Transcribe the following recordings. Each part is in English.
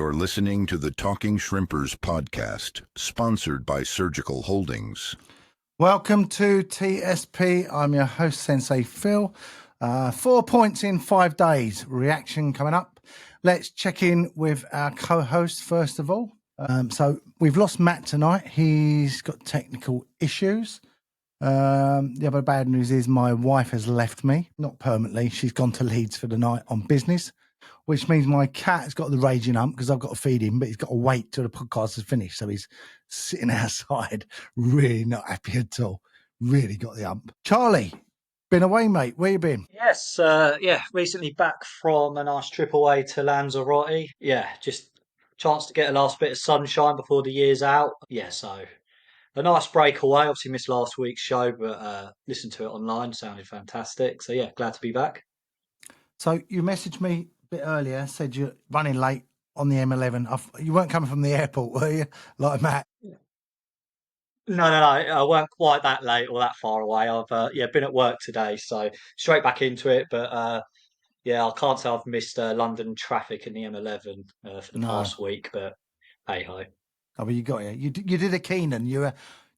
You're listening to the Talking Shrimpers podcast, sponsored by Surgical Holdings. Welcome to TSP. I'm your host, Sensei Phil. 4 points in 5 days. Reaction coming up. Let's check in with our co-host first of all. So we've lost Matt tonight. He's got technical issues. The other bad news is my wife has left me, not permanently. She's gone to Leeds for the night on business, which means my cat has got the raging hump because I've got to feed him, but he's got to wait till the podcast is finished. So he's sitting outside, really not happy at all. Really got the hump. Charlie, been away, mate. Where you been? Yes, recently back from a nice trip away to Lanzarote. Yeah, just chance to get a last bit of sunshine before the year's out. Yeah, so a nice breakaway. Obviously missed last week's show, but listened to it online. Sounded fantastic. So yeah, glad to be back. So you messaged me a bit earlier, said you're running late on the M11. You weren't coming from the airport, were you? Like Matt? No, I weren't quite that late or that far away. I've been at work today, so straight back into it. But yeah, I can't say I've missed London traffic in the M11 for the past week. But hey ho. Oh, but you got it. You did a Keenan. You were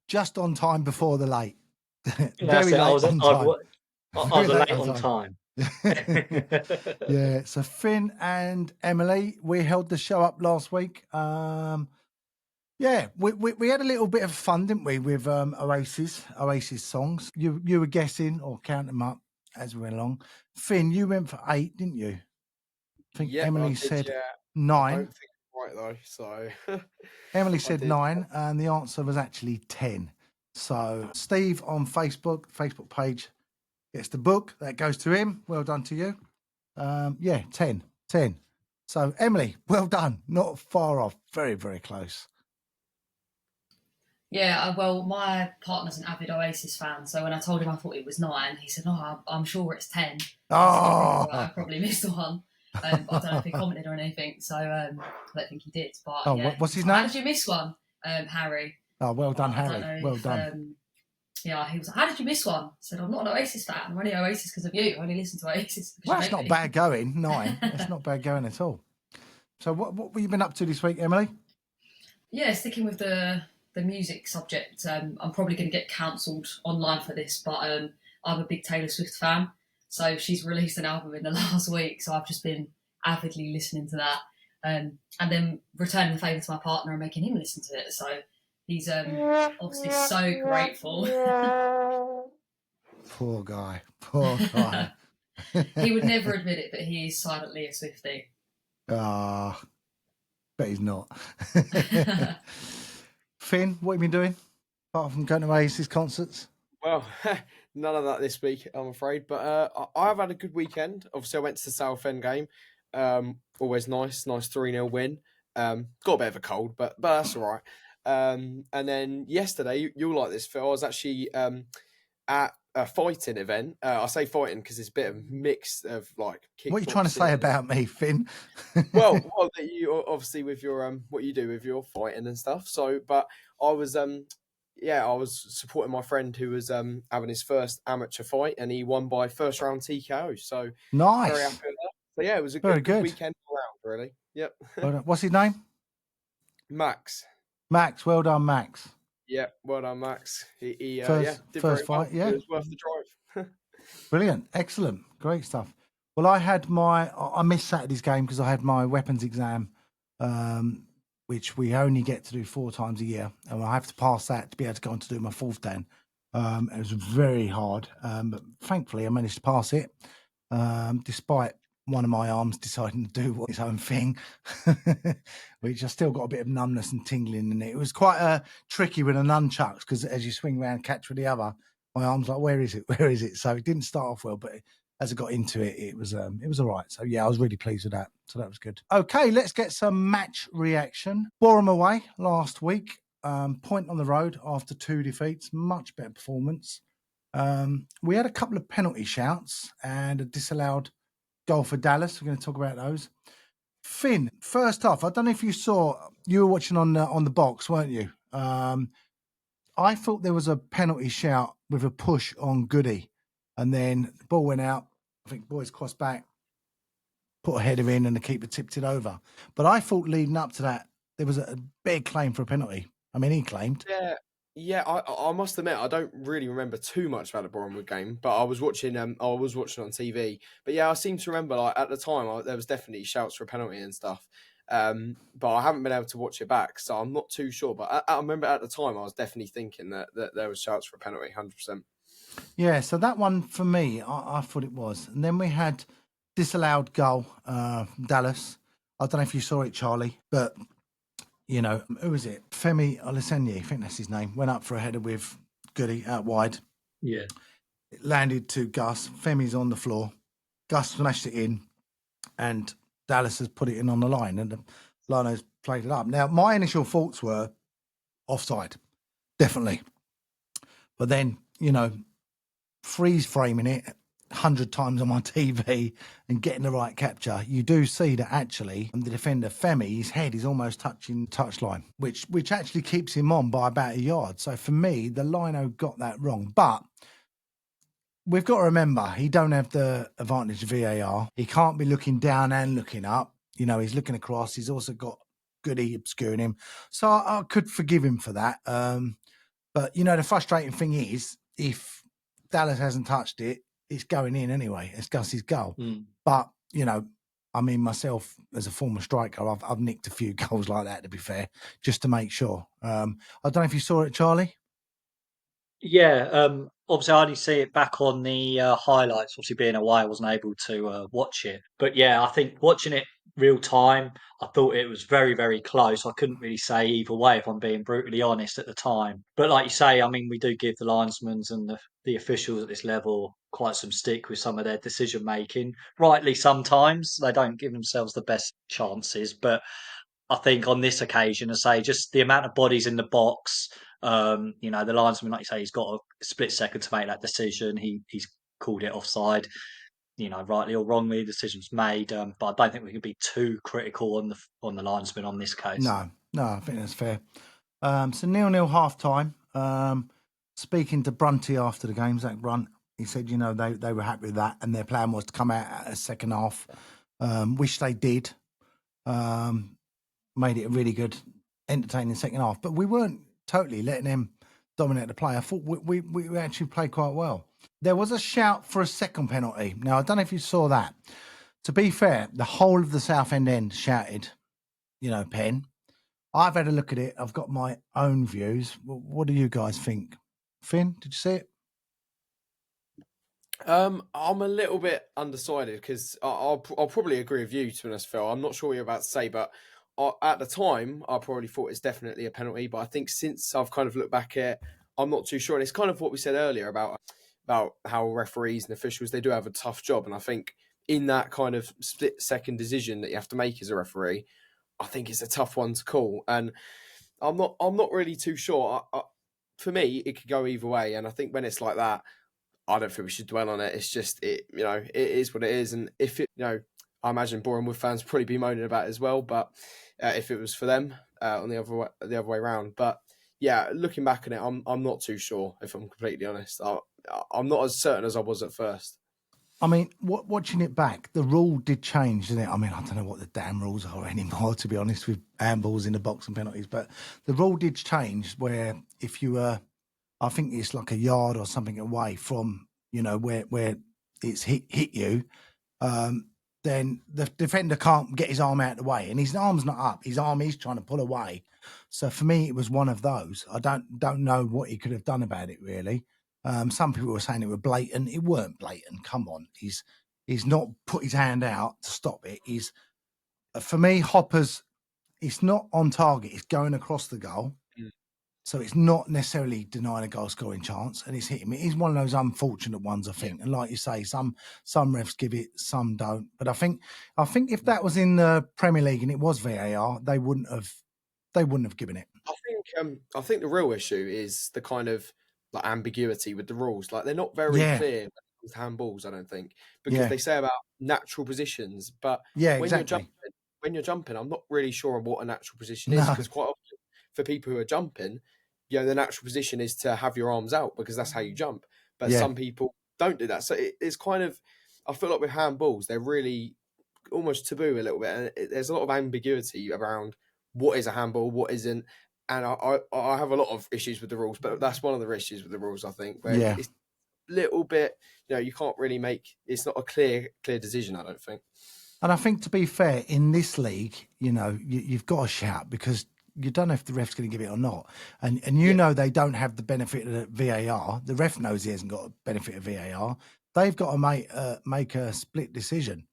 just on time before the late. That's it. Late on time. I was late on time. Yeah, so Finn and Emily, we held the show up last week. Yeah, we had a little bit of fun, didn't we, with Oasis songs. You were guessing or counting them up as we went along. Finn, you went for 8, didn't you? I think Emily said 9. I don't think right though, so Emily said 9, and the answer was actually 10. So Steve on Facebook page gets the book. That goes to him. Well done to you. 10. So Emily, well done. Not far off. Very, very close. Yeah, well, my partner's an avid Oasis fan, so when I told him I thought it was 9, he said, "No, I'm sure it's 10." Oh, I probably missed one. I don't know if he commented or anything, so I don't think he did. But what's his name? How did you miss one, Harry? Oh, well done, Harry. Well done. Yeah, he was like, "How did you miss one?" I said, "I'm not an Oasis fan. I'm only Oasis because of you. I only listen to Oasis." Well, that's not bad going. 9. That's not bad going at all. So what have you been up to this week, Emily? Yeah, sticking with the music subject, I'm probably going to get cancelled online for this, but I'm a big Taylor Swift fan. So she's released an album in the last week, so I've just been avidly listening to that, and then returning the favour to my partner and making him listen to it. So he's obviously so grateful. Poor guy. He would never admit it, but he is silently a Swiftie. Bet he's not. Finn, what have you been doing apart from going to Oasis concerts? Well, none of that this week, I'm afraid. But I've had a good weekend. Obviously, I went to the Southend game. Always nice 3-0 win. Got a bit of a cold, but that's all right. And then yesterday, you'll like this, Phil. I was actually at a fighting event. I say fighting because it's a bit of a mix of like kickboxing. What are you trying to say about me, Finn? well, that you obviously with your what you do with your fighting and stuff. So, but I was I was supporting my friend who was having his first amateur fight, and he won by first round TKO. So nice. Very happy with that. So yeah, it was a good weekend around, really. Yep. What's his name? Max. Max, well done, Max. Yeah, well done, Max. He did first very fight, well. It was worth the drive. Brilliant, excellent, great stuff. Well, I missed Saturday's game because I had my weapons exam, which we only get to do 4 times a year, and I have to pass that to be able to go on to do my 4th dan. It was very hard, but thankfully I managed to pass it, despite one of my arms deciding to do its own thing, which I still got a bit of numbness and tingling in it. It was quite tricky with a nunchucks because as you swing around, catch with the other, my arm's like, where is it? So it didn't start off well, but as I got into it, it was all right. So yeah, I was really pleased with that. So that was good. Okay, let's get some match reaction. Boreham away last week. Point on the road after 2 defeats. Much better performance. We had a couple of penalty shouts and a disallowed goal for Dallas. We're going to talk about those. Finn, first off, I don't know if you were watching on the box, weren't you? I thought there was a penalty shout with a push on Goody, and then the ball went out. I think boys crossed back. put a header in and the keeper tipped it over. But I thought leading up to that, there was a big claim for a penalty. I mean, he claimed. Yeah. I must admit I don't really remember too much about the Borehamwood game, but I was watching on TV. But yeah, I seem to remember like at the time there was definitely shouts for a penalty and stuff. But I haven't been able to watch it back, so I'm not too sure. But I remember at the time I was definitely thinking that there was shouts for a penalty, 100%. Yeah, so that one for me, I thought it was. And then we had disallowed goal, Dallas. I don't know if you saw it, Charlie, but, you know, who was it? Femi Olaseni, I think that's his name, went up for a header with Goody out wide. Yeah. It landed to Gus. Femi's on the floor. Gus smashed it in, and Dallas has put it in on the line, and the Lino's played it up. Now, my initial thoughts were offside, definitely. But then, you know, freeze framing it 100 times on my TV and getting the right capture, you do see that actually the defender Femi, his head is almost touching touchline, which actually keeps him on by about a yard. So for me, the lino got that wrong. But we've got to remember, he don't have the advantage of VAR. He can't be looking down and looking up. You know, he's looking across. He's also got Goody obscuring him. So I could forgive him for that. But, you know, the frustrating thing is, if Dallas hasn't touched it, it's going in anyway. It's Gus's goal. But, you know, I mean, myself as a former striker, I've nicked a few goals like that, to be fair, just to make sure. I don't know if you saw it, Charlie. Yeah, obviously I only see it back on the highlights. Obviously, being away, I wasn't able to watch it. But yeah, I think watching it real time, I thought it was very, very close. I couldn't really say either way, if I'm being brutally honest at the time. But like you say, I mean, we do give the linesmen and the officials at this level quite some stick with some of their decision making. Rightly, sometimes they don't give themselves the best chances, but I think on this occasion, I say just the amount of bodies in the box. You know, the linesman, like you say, he's got a split second to make that decision. He's called it offside. You know, rightly or wrongly, the decision's made. But I don't think we can be too critical on the linesman on this case. No, I think that's fair. So 0-0 half time. Speaking to Brunty after the game, Zach Brunt, he said, you know, they were happy with that, and their plan was to come out at a second half. Wish they did. Made it a really good, entertaining second half. But we weren't totally letting them dominate the play. I thought we actually played quite well. There was a shout for a second penalty. Now, I don't know if you saw that. To be fair, the whole of the Southend end shouted, you know, pen. I've had a look at it. I've got my own views. What do you guys think? Finn, did you see it? I'm a little bit undecided because I'll probably agree with you, to be honest, Phil. I'm not sure what you're about to say, but at the time, I probably thought it's definitely a penalty. But I think since I've kind of looked back at it, I'm not too sure. And it's kind of what we said earlier about how referees and officials, they do have a tough job. And I think in that kind of split-second decision that you have to make as a referee, I think it's a tough one to call. And I'm not really too sure. For me, it could go either way. And I think when it's like that, I don't think we should dwell on it. It's just, it is what it is. And if it, I imagine Borehamwood fans probably be moaning about it as well. But if it was for them, on the other way around. But yeah, looking back on it, I'm not too sure, if I'm completely honest. I'm not as certain as I was at first. I mean, watching it back, the rule did change, didn't it? I mean, I don't know what the damn rules are anymore, to be honest, with handballs in the box and penalties. But the rule did change where if you were, I think it's like a yard or something away from, you know, where it's hit you, then the defender can't get his arm out of the way, and his arm's not up. His arm is trying to pull away. So for me, it was one of those. I don't know what he could have done about it, really. Some people were saying it was blatant. It weren't blatant. Come on, he's not put his hand out to stop it. He's, for me, Hopper's. It's not on target. It's going across the goal. So it's not necessarily denying a goal scoring chance, and it's hitting me. It's one of those unfortunate ones, I think. And like you say, some refs give it, some don't. But I think if that was in the Premier League and it was VAR, they wouldn't have given it. I think the real issue is the kind of like ambiguity with the rules. Like they're not very clear with handballs, I don't think, because they say about natural positions, but when you're jumping, I'm not really sure what a natural position is, because quite often for people who are jumping, the natural position is to have your arms out because that's how you jump. But some people don't do that. So it's kind of, I feel like with handballs, they're really almost taboo a little bit, and there's a lot of ambiguity around what is a handball, what isn't. And I have a lot of issues with the rules, but that's one of the issues with the rules, I think, where Yeah. it's a little bit, you can't really it's not a clear decision, I don't think. And I think, to be fair, in this league, you've got to shout, because you don't know if the ref's going to give it or not. And they don't have the benefit of VAR. The ref knows he hasn't got a benefit of VAR. They've got to make a split decision.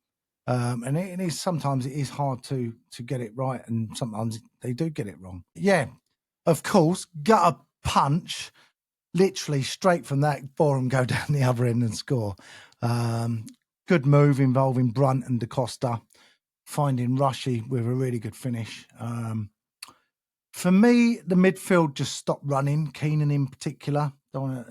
And sometimes it is hard to get it right, and sometimes they do get it wrong. Yeah, of course, gut a punch, literally straight from that, Boreham go down the other end and score. Good move involving Brunt and Da Costa, finding Rushy with a really good finish. For me, the midfield just stopped running. Keenan in particular, don't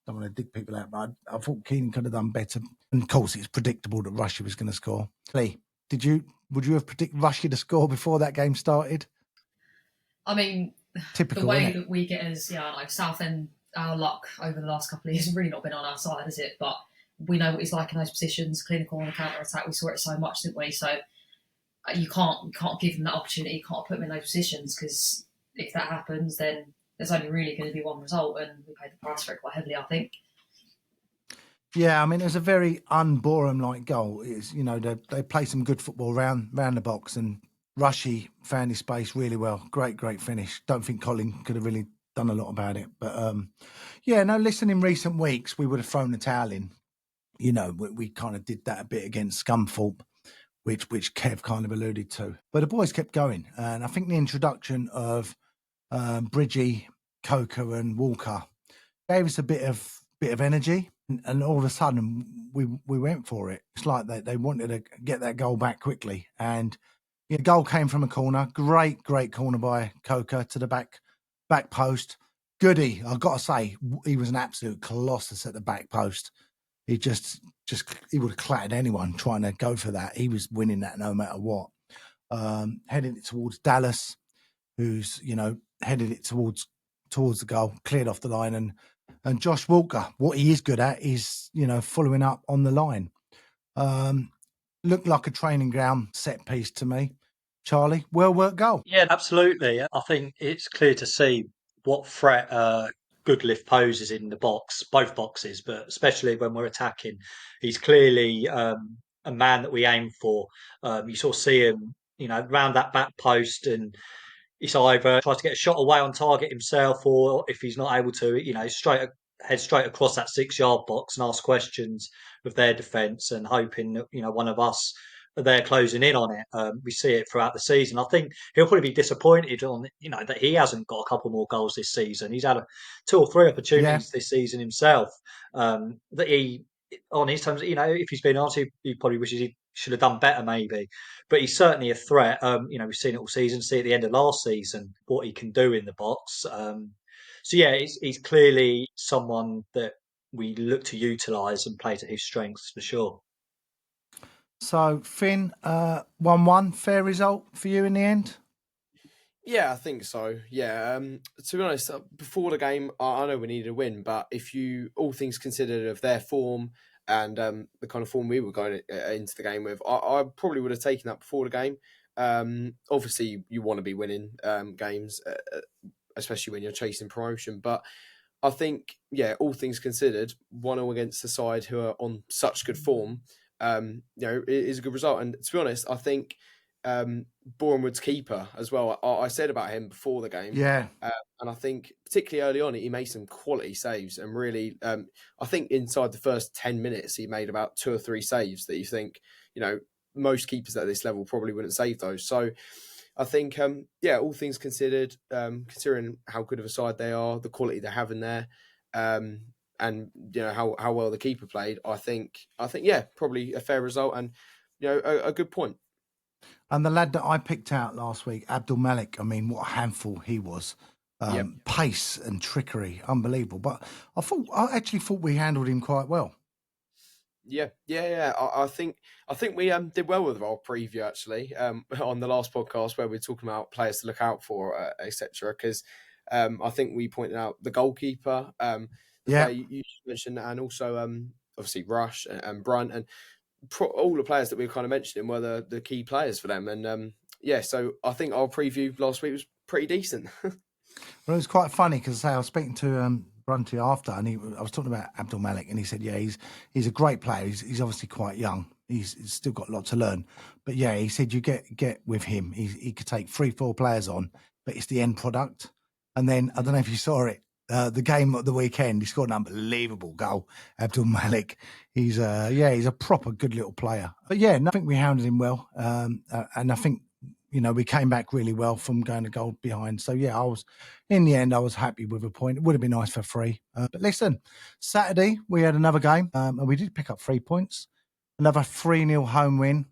want to dig people out, but I thought Keenan could have done better. And of course, it's predictable that Rushy was going to score. Lee, would you have predicted Rushy to score before that game started? I mean, typical, the way that we get as Southend, our luck over the last couple of years has really not been on our side, has it? But we know what he's like in those positions, clinical on the counter attack. We saw it so much, didn't we? So you can't give him that opportunity. You can't put him in those positions, because if that happens, then there's only really going to be one result, and we paid the price for it quite heavily, I think. Yeah, I mean, it was a very un-Boreham-like goal. It's, they play some good football round the box, and Rushy found his space really well. Great finish. Don't think Colin could have really done a lot about it. But, listen, in recent weeks, we would have thrown the towel in. We kind of did that a bit against Scunthorpe, which Kev kind of alluded to. But the boys kept going. And I think the introduction of Bridgie, Coker and Walker gave us a bit of energy. And all of a sudden, we went for it. It's like they wanted to get that goal back quickly. And the goal came from a corner. Great corner by Coker to the back post. Goody, I've got to say, he was an absolute colossus at the back post. He just he would have clattered anyone trying to go for that. He was winning that no matter what. Heading it towards Dallas, who's headed it towards the goal, cleared off the line, and Josh Walker, what he is good at is following up on the line. Looked like a training ground set piece to me. Charlie, well worked goal. Yeah, absolutely. I think it's clear to see what threat Goodliff poses in the box, both boxes, but especially when we're attacking. He's clearly a man that we aim for. You sort of see him, round that back post, and he's either tries to get a shot away on target himself, or if he's not able to, head straight across that 6-yard box and ask questions of their defence, and hoping that one of us are there closing in on it. We see it throughout the season. I think he'll probably be disappointed on that he hasn't got a couple more goals this season. He's had 2 or 3 opportunities this season himself, that he, on his terms, if he's been honest, he probably wishes he should have done better, maybe. But he's certainly a threat. We've seen it all season. See at the end of last season what he can do in the box. He's clearly someone that we look to utilise and play to his strengths for sure. So, Finn, 1-1, fair result for you in the end? Yeah, I think so. Yeah, to be honest, before the game, I know we needed a win, but if you, all things considered of their form and the kind of form we were going into the game with, I probably would have taken that before the game. Obviously, you want to be winning games, especially when you're chasing promotion, but I think, all things considered, 1-0 against the side who are on such good form, it is a good result. And to be honest, I think Borehamwood's keeper as well, I said about him before the game. Yeah. And I think particularly early on, he made some quality saves, and really, I think inside the first 10 minutes, he made about 2 or 3 saves that you think, most keepers at this level probably wouldn't save those. So I think, all things considered, considering how good of a side they are, the quality they have in there, and how well the keeper played, I think, probably a fair result and a good point. And the lad that I picked out last week, Abdul Malik, I mean, what a handful he was. Pace and trickery, unbelievable. But I actually thought we handled him quite well. Yeah. I think we did well with our preview actually on the last podcast where we were talking about players to look out for, etc. Because I think we pointed out the goalkeeper, you mentioned, and also obviously Rush and Brunt, and all the players that we were kind of mentioning were the key players for them. And so I think our preview last week was pretty decent. Well, it was quite funny because I was speaking to Brunty after, and I was talking about Abdul Malik, and he said, "Yeah, he's a great player. He's obviously quite young. He's still got a lot to learn, but yeah, he said you get with him. He could take 3-4 players on, but it's the end product. And then I don't know if you saw it, the game at the weekend. He scored an unbelievable goal. Abdul Malik. He's he's a proper good little player. But yeah, I think we hounded him well, and I think." We came back really well from going to goal behind. So, yeah, in the end, I was happy with a point. It would have been nice for 3. But listen, Saturday, we had another game, and we did pick up 3 points. Another 3-0 home win.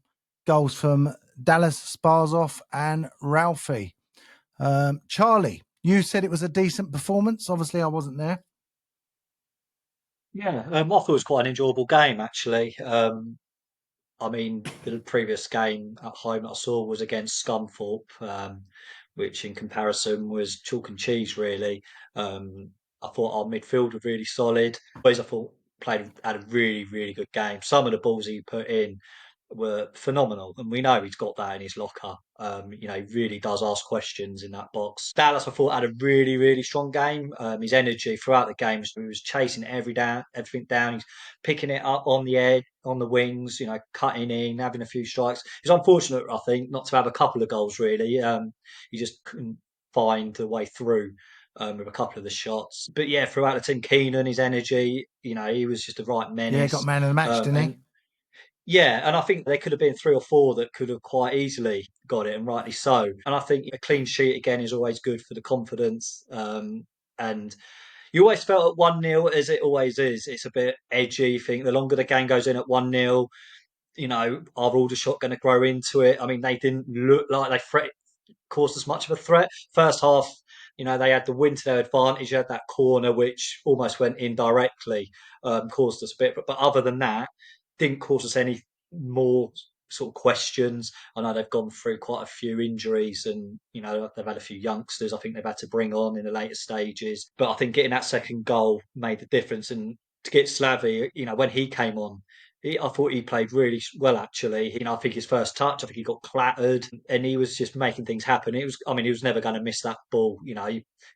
Goals from Dallas, Sparzov, and Ralphie. Charlie, you said it was a decent performance. Obviously, I wasn't there. Yeah, I thought it was quite an enjoyable game, actually. I mean, the previous game at home that I saw was against Scunthorpe, which in comparison was chalk and cheese, really. I thought our midfield was really solid. Boys, I thought had a really, really good game. Some of the balls he put in were phenomenal, and we know he's got that in his locker. He really does ask questions in that box. Dallas, I thought, had a really, really strong game. His energy throughout the game, he was chasing everything down. He's picking it up on the edge, on the wings, cutting in, having a few strikes. It's unfortunate, I think, not to have a couple of goals, really. He just couldn't find the way through with a couple of the shots. But yeah, throughout the team, Keenan, his energy, he was just the right Yeah, got menace. man of the match, didn't he? And yeah, and I think there could have been 3 or 4 that could have quite easily got it, and rightly so. And I think a clean sheet again is always good for the confidence. And you always felt at 1-0, as it always is, it's a bit edgy. You think the longer the game goes in at 1-0, are Aldershot going to grow into it? I mean, they didn't look like they caused as much of a threat. First half, they had the win to their advantage. You had that corner which almost went in directly, caused us a bit. But other than that, didn't cause us any more sort of questions. I know they've gone through quite a few injuries, and they've had a few youngsters I think they've had to bring on in the later stages. But I think getting that second goal made the difference. And to get Slavy, when he came on, I thought he played really well, actually. I think his first touch, I think he got clattered, and he was just making things happen. He was never going to miss that ball. He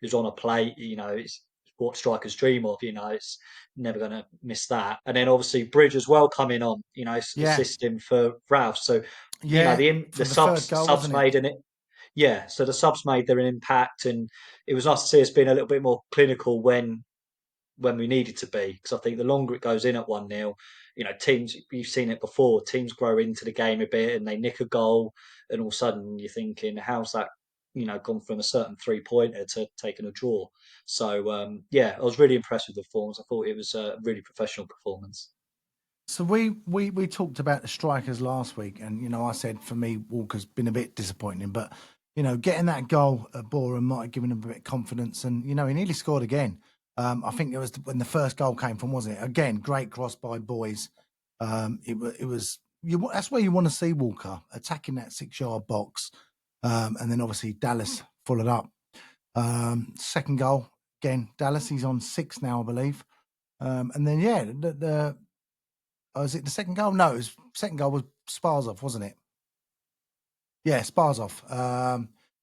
was on a plate. It's what strikers dream of. It's never going to miss that. And then obviously Bridge as well coming on. Yeah. Assisting for Ralph. So Yeah, the from the third goal, subs wasn't it? made an yeah. So the subs made their impact, and it was nice to see us being a little bit more clinical when we needed to be, because I think the longer it goes in at 1-0, teams, you've seen it before, teams grow into the game a bit and they nick a goal, and all of a sudden you're thinking, how's that, gone from a certain 3-pointer to taking a draw? So, I was really impressed with the performance. I thought it was a really professional performance. So we talked about the strikers last week, and I said for me Walker's been a bit disappointing, but getting that goal at Boreham might have given him a bit of confidence, and he nearly scored again. I think it was when the first goal came from, wasn't it? Again, great cross by Boys. It was that's where you want to see Walker attacking that 6-yard box, and then obviously Dallas followed up. Second goal again, Dallas. He's on 6 now, I believe. And then is it the second goal? No, second goal was Sparzov, wasn't it? Yeah, Sparzov.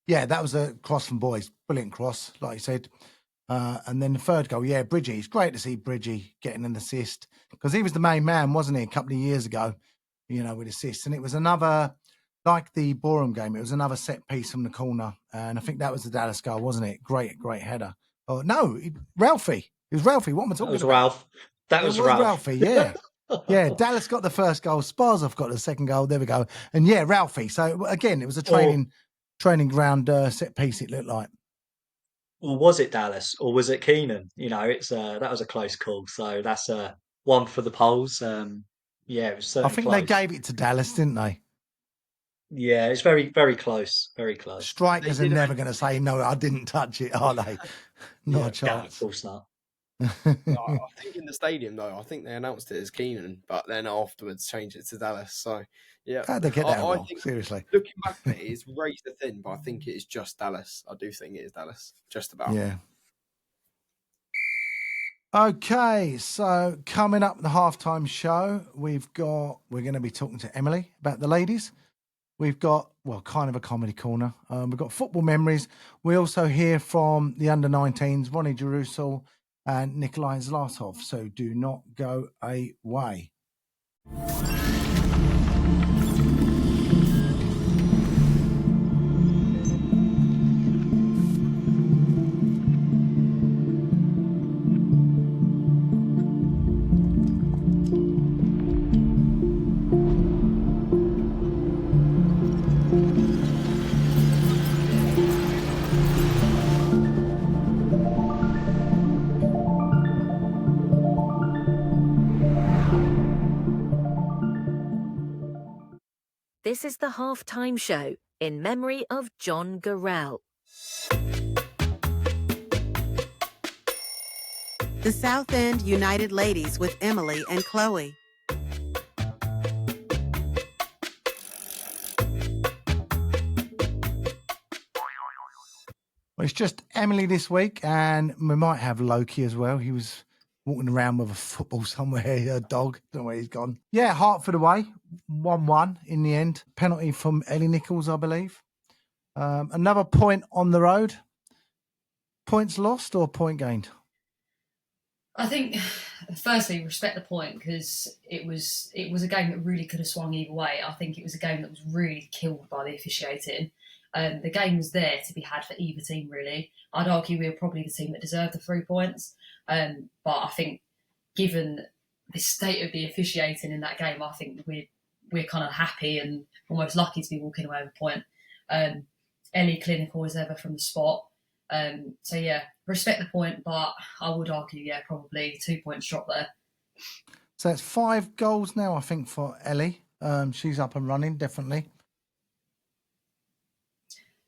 That was a cross from Boys. Brilliant cross, like you said. And then the third goal, Bridgie. It's great to see Bridgie getting an assist, because he was the main man, wasn't he, a couple of years ago, with assists. And it was another, like the Boreham game, it was another set piece from the corner. And I think that was the Dallas goal, wasn't it? Great header. Oh, no, Ralphie. It was Ralphie. What am I talking That was about? Ralph. That It was was Ralph. Ralphie, yeah. Yeah, Dallas got the first goal. Sparzov got the second goal. There we go. And Ralphie. So again, it was a training ground set piece. It looked like. Or was it Dallas, or was it Keenan? It's that was a close call. So that's one for the polls. It was I certainly think they close. gave it to Dallas, didn't they? Yeah, it's very, very close. Very close. They Strikers are did never going to say no. I didn't touch it, are they? Not Yeah. a Of chance. course not. I think in the stadium though, I think they announced it as Keenan, but then afterwards changed it to Dallas. So yeah, How'd they get that I wrong? think Seriously. looking back at it, it's razor thin, but I think it is just Dallas. I do think it is Dallas, just about. Yeah. Okay, so coming up the halftime show, we're going to be talking to Emily about the ladies. We've got, kind of a comedy corner. We've got football memories. We also hear from the under-19s, Ronnie Durussel and Nikolay and Zlatov. So do not go away. This is the halftime show in memory of John Gurrell. The Southend United ladies with Emily and Chloe. Well, it's just Emily this week, and we might have Loki as well. He was walking around with a football somewhere, a dog. Don't know where he's gone. Yeah, Hertford away, 1-1 in the end. Penalty from Ellie Nichols, I believe. Another point on the road. Points lost or point gained? I think, firstly, respect the point, because it was a game that really could have swung either way. I think it was a game that was really killed by the officiating. The game was there to be had for either team, really. I'd argue we were probably the team that deserved the 3 points. But I think, given the state of the officiating in that game, I think we're kind of happy and almost lucky to be walking away with a point. Ellie clinical as ever from the spot. So yeah, respect the point, but I would argue, probably 2 points drop there. So it's 5 goals now, I think, for Ellie. She's up and running, definitely.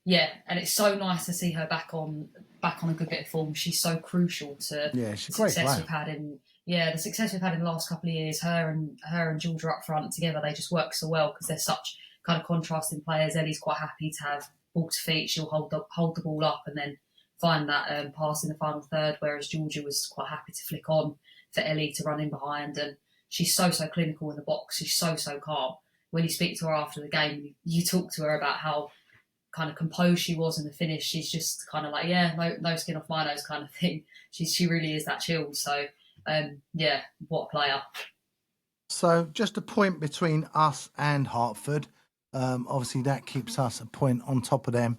Yeah, and it's so nice to see her back on a good bit of form. She's so crucial to she's the a great success player. we've had the success we've had in the last couple of years. Her and Georgia up front together, they just work so well because they're such kind of contrasting players. Ellie's quite happy to have ball to feet. She'll hold the ball up and then find that pass in the final third, whereas Georgia was quite happy to flick on for Ellie to run in behind. And she's so clinical in the box. She's so calm. When you speak to her after the game, you talk to her about how kind of composed she was in the finish. She's just kind of like, no skin off my nose kind of thing. She really is that chill. So, what a player. So just a point between us and Hertford. Obviously, that keeps us a point on top of them.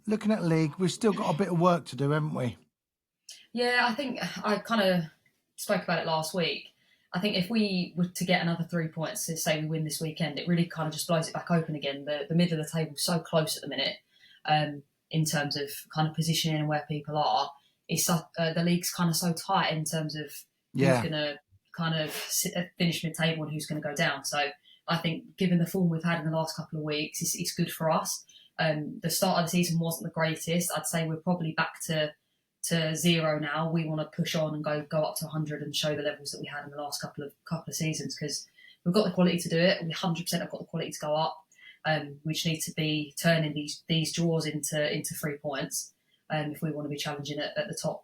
Looking at league, we've still got a bit of work to do, haven't we? Yeah, I think I kind of spoke about it last week. I think if we were to get another 3 points, to say we win this weekend, it really kind of just blows it back open again. The middle of the table is so close at the minute in terms of kind of positioning and where people are. It's the league's kind of so tight in terms of who's going to kind of finish mid-table and who's going to go down. So I think given the form we've had in the last couple of weeks, it's good for us. The start of the season wasn't the greatest. I'd say we're probably back to 0 now. We want to push on and go up to 100 and show the levels that we had in the last couple of seasons, because we've got the quality to do it. We 100% have got the quality to go up. We just need to be turning these draws into 3 points if we want to be challenging at the top.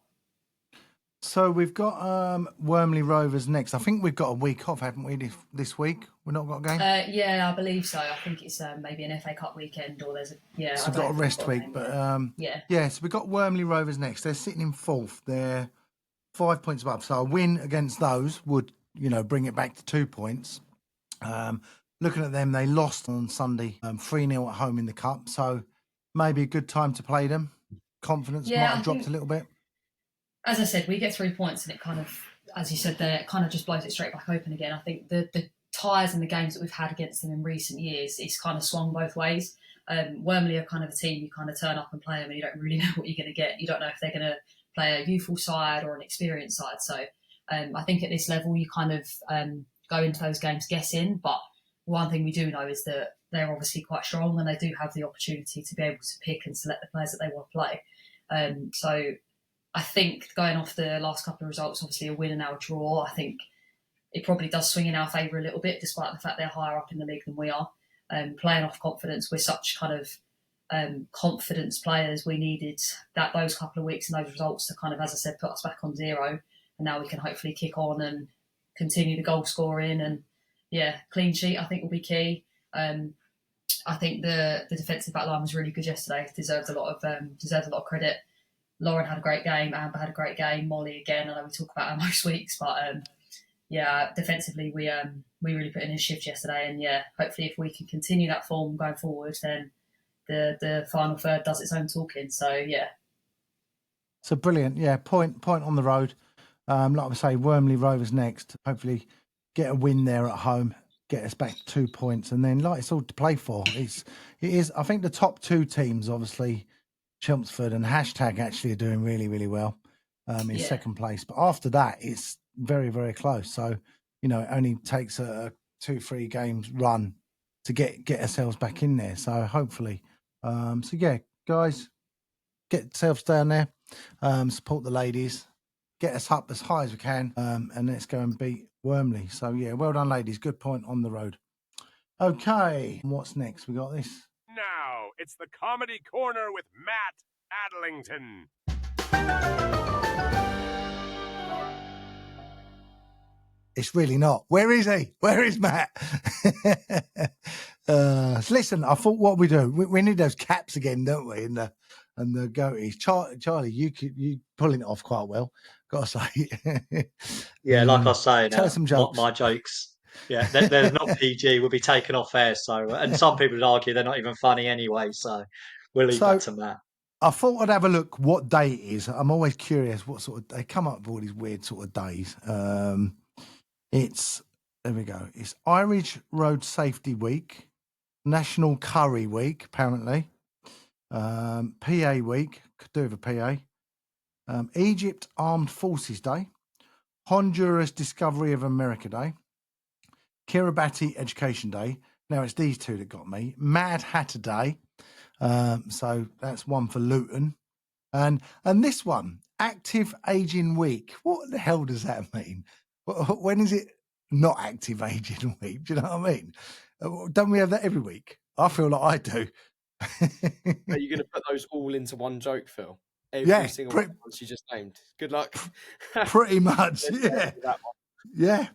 So we've got Wormley Rovers next. I think we've got a week off, haven't we, this week? We've not got a game? Yeah, I believe so. I think it's maybe an FA Cup weekend or there's a... Yeah, so we've got a rest week. But so we've got Wormley Rovers next. They're sitting in 4th. They're 5 points above. So a win against those would, bring it back to 2 points. Looking at them, they lost on Sunday 3-0 at home in the Cup. So maybe a good time to play them. Confidence might have dropped a little bit. As I said, we get 3 points and it kind of, as you said there, it kind of just blows it straight back open again. I think the ties and the games that we've had against them in recent years, it's kind of swung both ways. Wormley are kind of a team you kind of turn up and play them and you don't really know what you're going to get. You don't know if they're going to play a youthful side or an experienced side. So I think at this level you kind of go into those games guessing. But one thing we do know is that they're obviously quite strong and they do have the opportunity to be able to pick and select the players that they want to play. So I think going off the last couple of results, obviously a win and now a draw, I think it probably does swing in our favour a little bit, despite the fact they're higher up in the league than we are. Playing off confidence, we're such kind of confidence players. We needed those couple of weeks and those results to kind of, as I said, put us back on 0. now we can hopefully kick on and continue the goal scoring. And yeah, clean sheet I think will be key. I think the defensive back line was really good yesterday. Deserved a lot of credit. Lauren had a great game. Amber had a great game. Molly again. I know we talk about her most weeks, but defensively we really put in a shift yesterday. And yeah, hopefully if we can continue that form going forward, then the final third does its own talking. So yeah. So brilliant. Yeah, point on the road. Like I say, Wormley Rovers next. Hopefully get a win there at home. Get us back to 2 points, and then it's all to play for. It is. I think the top two teams, obviously, Chelmsford and Hashtag, actually are doing really, really well in second place. But after that, it's very, very close. So it only takes a 2-3 games run to get ourselves back in there. So hopefully, guys, get yourselves down there, support the ladies, get us up as high as we can, and let's go and beat Wormley. So yeah, well done, ladies. Good point on the road. Okay, what's next? We got this. Now it's the Comedy Corner with Matt Adlington. It's really not. Where is he? Where is Matt? So listen, I thought what we do, we need those caps again, don't we? And the goatees. Charlie, you pulling it off quite well, gotta say. Yeah, like I was saying, tell us some jokes. My jokes. Yeah, they're not PG. Will be taken off air. So, and some people would argue they're not even funny anyway. So, we'll leave that to Matt. I thought I'd have a look what day it is. I'm always curious what sort of they come up with all these weird sort of days. There we go. It's Irish Road Safety Week, National Curry Week, apparently. PA Week, could do with a PA. Egypt Armed Forces Day, Honduras Discovery of America Day, Kiribati Education Day. Now it's these two that got me. Mad Hatter Day. So that's one for Luton. And this one, Active Aging Week. What the hell does that mean? When is it not Active Aging Week? Do you know what I mean? Don't we have that every week? I feel like I do. Are you going to put those all into one joke, Phil? Every single one you just named. Good luck. Pretty much, yeah. Yeah.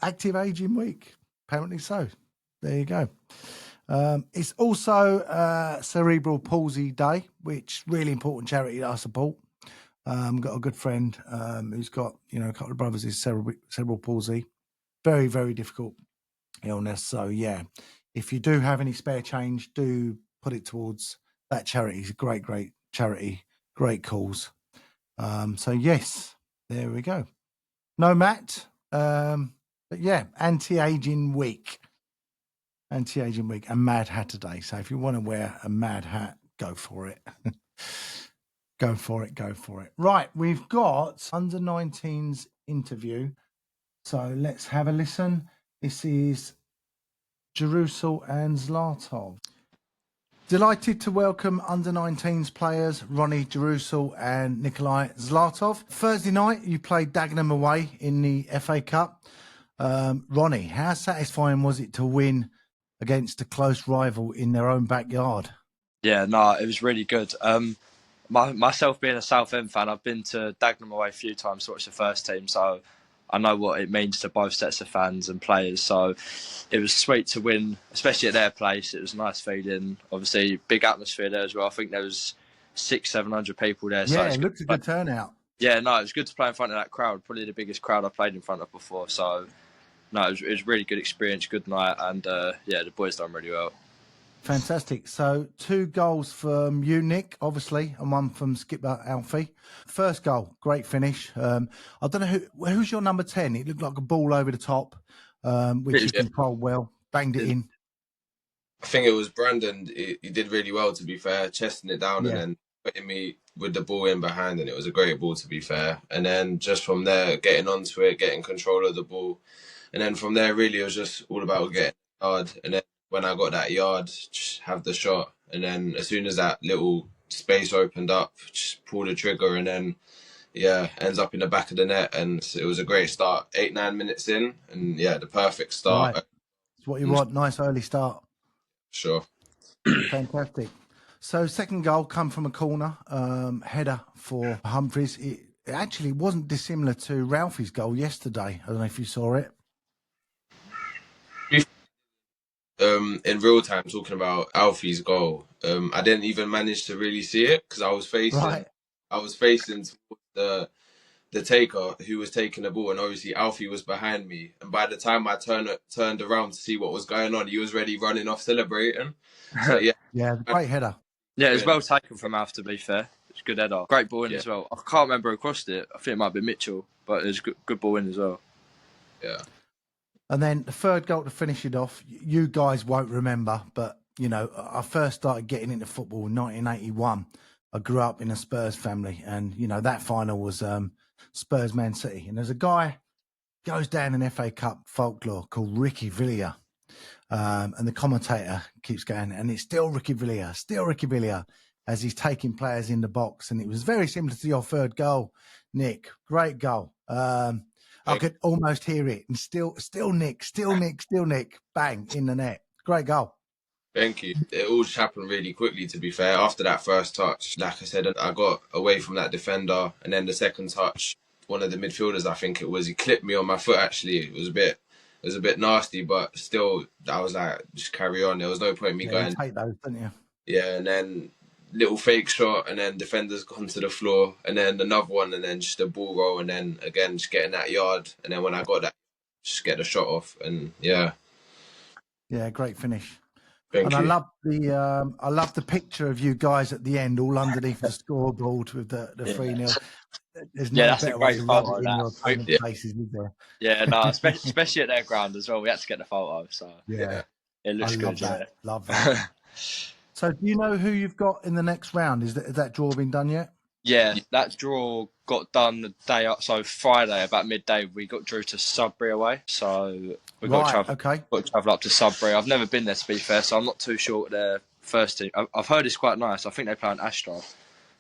Active Aging Week. Apparently so. There you go. It's also Cerebral Palsy Day, which really important charity that I support. Got a good friend who's got, a couple of brothers with cerebral palsy. Very, very difficult illness. So, yeah, if you do have any spare change, do put it towards that charity. It's a great, great charity, great cause. So, yes, there we go. No, Matt. But, yeah, Anti-Aging Week. Anti-Aging Week and Mad Hatter Day. So if you want to wear a mad hat, go for it. Go for it. Right, we've got under 19s interview. So let's have a listen. This is Durussel and Zlatov. Delighted to welcome under 19s players Ronnie, Durussel and Nikolay Zlatov. Thursday night, you played Dagenham away in the FA Cup. Ronnie, how satisfying was it to win against a close rival in their own backyard? Yeah, no, it was really good. Myself being a Southend fan, I've been to Dagenham away a few times to watch the first team, so I know what it means to both sets of fans and players. So it was sweet to win, especially at their place. It was a nice feeling. Obviously, big atmosphere there as well. I think there was 600-700 people there. Yeah, it looked a good turnout. Yeah, no, it was good to play in front of that crowd. Probably the biggest crowd I've played in front of before. So, no, it was a really good experience, good night, and the boys done really well. Fantastic. So 2 goals from you, Nick, obviously, and 1 from skipper Alfie. First goal, great finish. I don't know who's your number 10. It looked like a ball over the top, which you controlled well. Banged it in. I think it was Brandon. He did really well, to be fair, chesting it down and then putting me with the ball in behind, and it was a great ball, to be fair. And then just from there, getting onto it, getting control of the ball. And then from there, really, it was just all about getting hard. And then when I got that yard, just have the shot. And then as soon as that little space opened up, just pull the trigger and then, ends up in the back of the net. And it was a great start, 8-9 minutes in. And, the perfect start. Right. It's what you want, nice early start. Sure. Fantastic. So second goal come from a corner, header for Humphreys. it actually wasn't dissimilar to Ralphie's goal yesterday. I don't know if you saw it. In real time, talking about Alfie's goal, I didn't even manage to really see it because I was facing towards the taker who was taking the ball, and obviously Alfie was behind me. And by the time I turned around to see what was going on, he was already running off celebrating. So yeah, yeah, great header. Yeah, it was well taken from Alf, to be fair. It's a good header. Great ball in as well. I can't remember who crossed it. I think it might be Mitchell, but it was a good ball in as well. Yeah. And then the third goal to finish it off, you guys won't remember, but, you know, I first started getting into football in 1981. I grew up in a Spurs family, and, you know, that final was Spurs Man City. And there's a guy goes down in FA Cup folklore called Ricky Villiers. And the commentator keeps going, and it's still Ricky Villiers, as he's taking players in the box. And it was very similar to your third goal, Nick. Great goal. I could almost hear it. And still Nick, bang, in the net. Great goal. Thank you. It all just happened really quickly, to be fair. After that first touch, like I said, I got away from that defender, and then the second touch, one of the midfielders, I think it was, he clipped me on my foot, actually. It was a bit nasty, but still, I was like, just carry on. There was no point in me going. You take those, didn't you? Yeah, and then little fake shot, and then defenders gone to the floor, and then another one, and then just a ball roll, and then again just getting that yard, and then when I got that, just get the shot off, and yeah, great finish. Thank you. I love the picture of you guys at the end, all underneath the scoreboard with the 3-0. There's no that's better a great way to photo. rub it in your opponent's faces, is there? Yeah, no, especially at their ground as well. We had to get the photo, so yeah, it looks good. Love that. So, do you know who you've got in the next round? Is that draw been done yet? Yeah, that draw got done the day up. So Friday, about midday, we got drew to Sudbury away. So we got to travel up to Sudbury. I've never been there, to be fair, so I'm not too sure what their first team. I've heard it's quite nice. I think they play on Astra.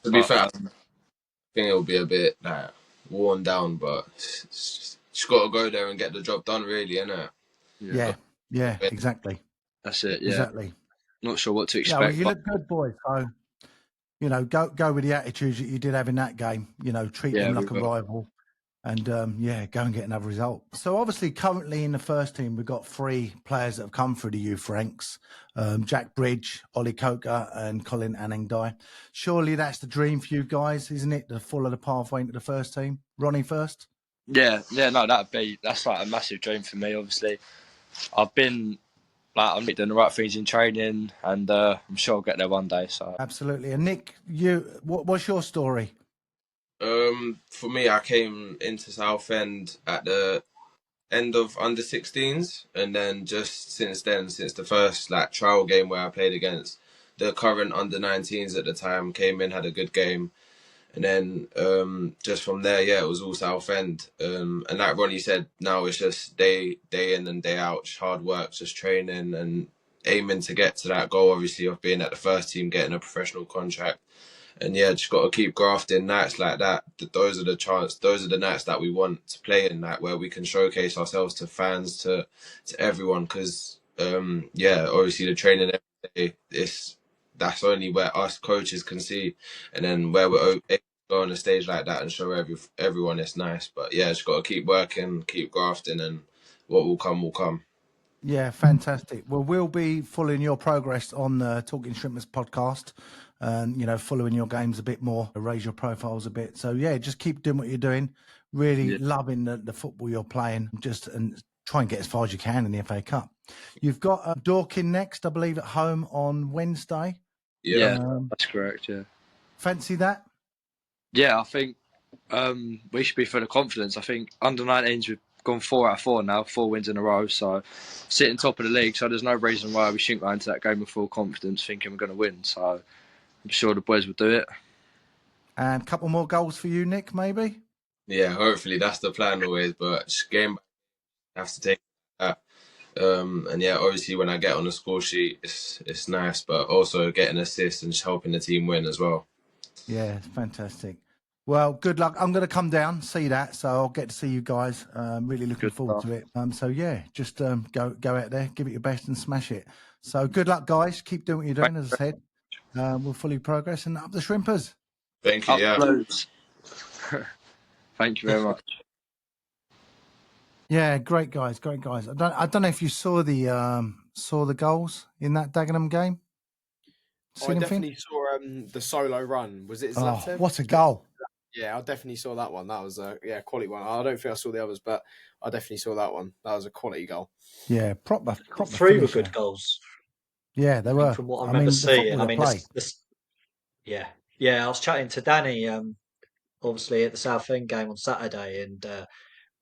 To be fair, I think it'll be a bit worn down, but just got to go there and get the job done, really, innit? Yeah, exactly. That's it. Yeah, exactly. Not sure what to expect. Yeah, well, you look good, boys. So, you know, go with the attitude that you did have in that game. You know, treat them like a rival, and go and get another result. So, obviously, currently in the first team, we've got 3 players that have come through the youth ranks: Jack Bridge, Ollie Coker, and Colin Anningdye. Surely that's the dream for you guys, isn't it? To follow the pathway into the first team. Ronnie first. Yeah, no, that's like a massive dream for me. Obviously, I'm doing the right things in training, and I'm sure I'll get there one day. So absolutely. And Nick, what's your story? For me, I came into Southend at the end of under-16s, and then just since the first trial game where I played against the current under-19s at the time, came in, had a good game. And then just from there, it was all Southend. And like Ronnie said, now it's just day in and day out, just hard work, just training and aiming to get to that goal, obviously, of being at the first team, getting a professional contract. And just got to keep grafting nights like that. Those are the nights that we want to play in, where we can showcase ourselves to fans, to everyone. Because, obviously the training every day, that's only where us coaches can see. And then where we're able to go on a stage like that and show everyone it's nice. But just got to keep working, keep grafting, and what will come will come. Yeah, fantastic. Well, we'll be following your progress on the Talking Shrimpers podcast and, following your games a bit more, raise your profiles a bit. So, just keep doing what you're doing. Really loving the football you're playing, and try and get as far as you can in the FA Cup. You've got Dorking next, I believe, at home on Wednesday. Yeah, that's correct, yeah. Fancy that? Yeah, I think we should be full of confidence. I think under-19s, we've gone 4 out of 4 now, 4 wins in a row, so sitting top of the league, so there's no reason why we shouldn't go into that game with full confidence thinking we're going to win, so I'm sure the boys will do it. And a couple more goals for you, Nick, maybe? Yeah, hopefully that's the plan always, but game have to take that. And obviously when I get on the score sheet, it's nice, but also getting assists and just helping the team win as well. Yeah, fantastic. Well, good luck. I'm going to come down, see that, so I'll get to see you guys. Really looking forward to it. Just go out there, give it your best and smash it. So good luck, guys. Keep doing what you're doing, as I said. We'll fully progress and up the Shrimpers. Thank you, Thank you very much. Yeah, great guys. I don't know if you saw the goals in that Dagenham game. I definitely saw the solo run. Was it Zlatov? Oh, what a goal! Yeah, I definitely saw that one. That was a quality one. I don't think I saw the others, but I definitely saw that one. That was a quality goal. Yeah, proper Three were finisher. good goals. Yeah, they were. From what I remember the seeing. football they play. Yeah. I was chatting to Danny, obviously at the Southend game on Saturday, and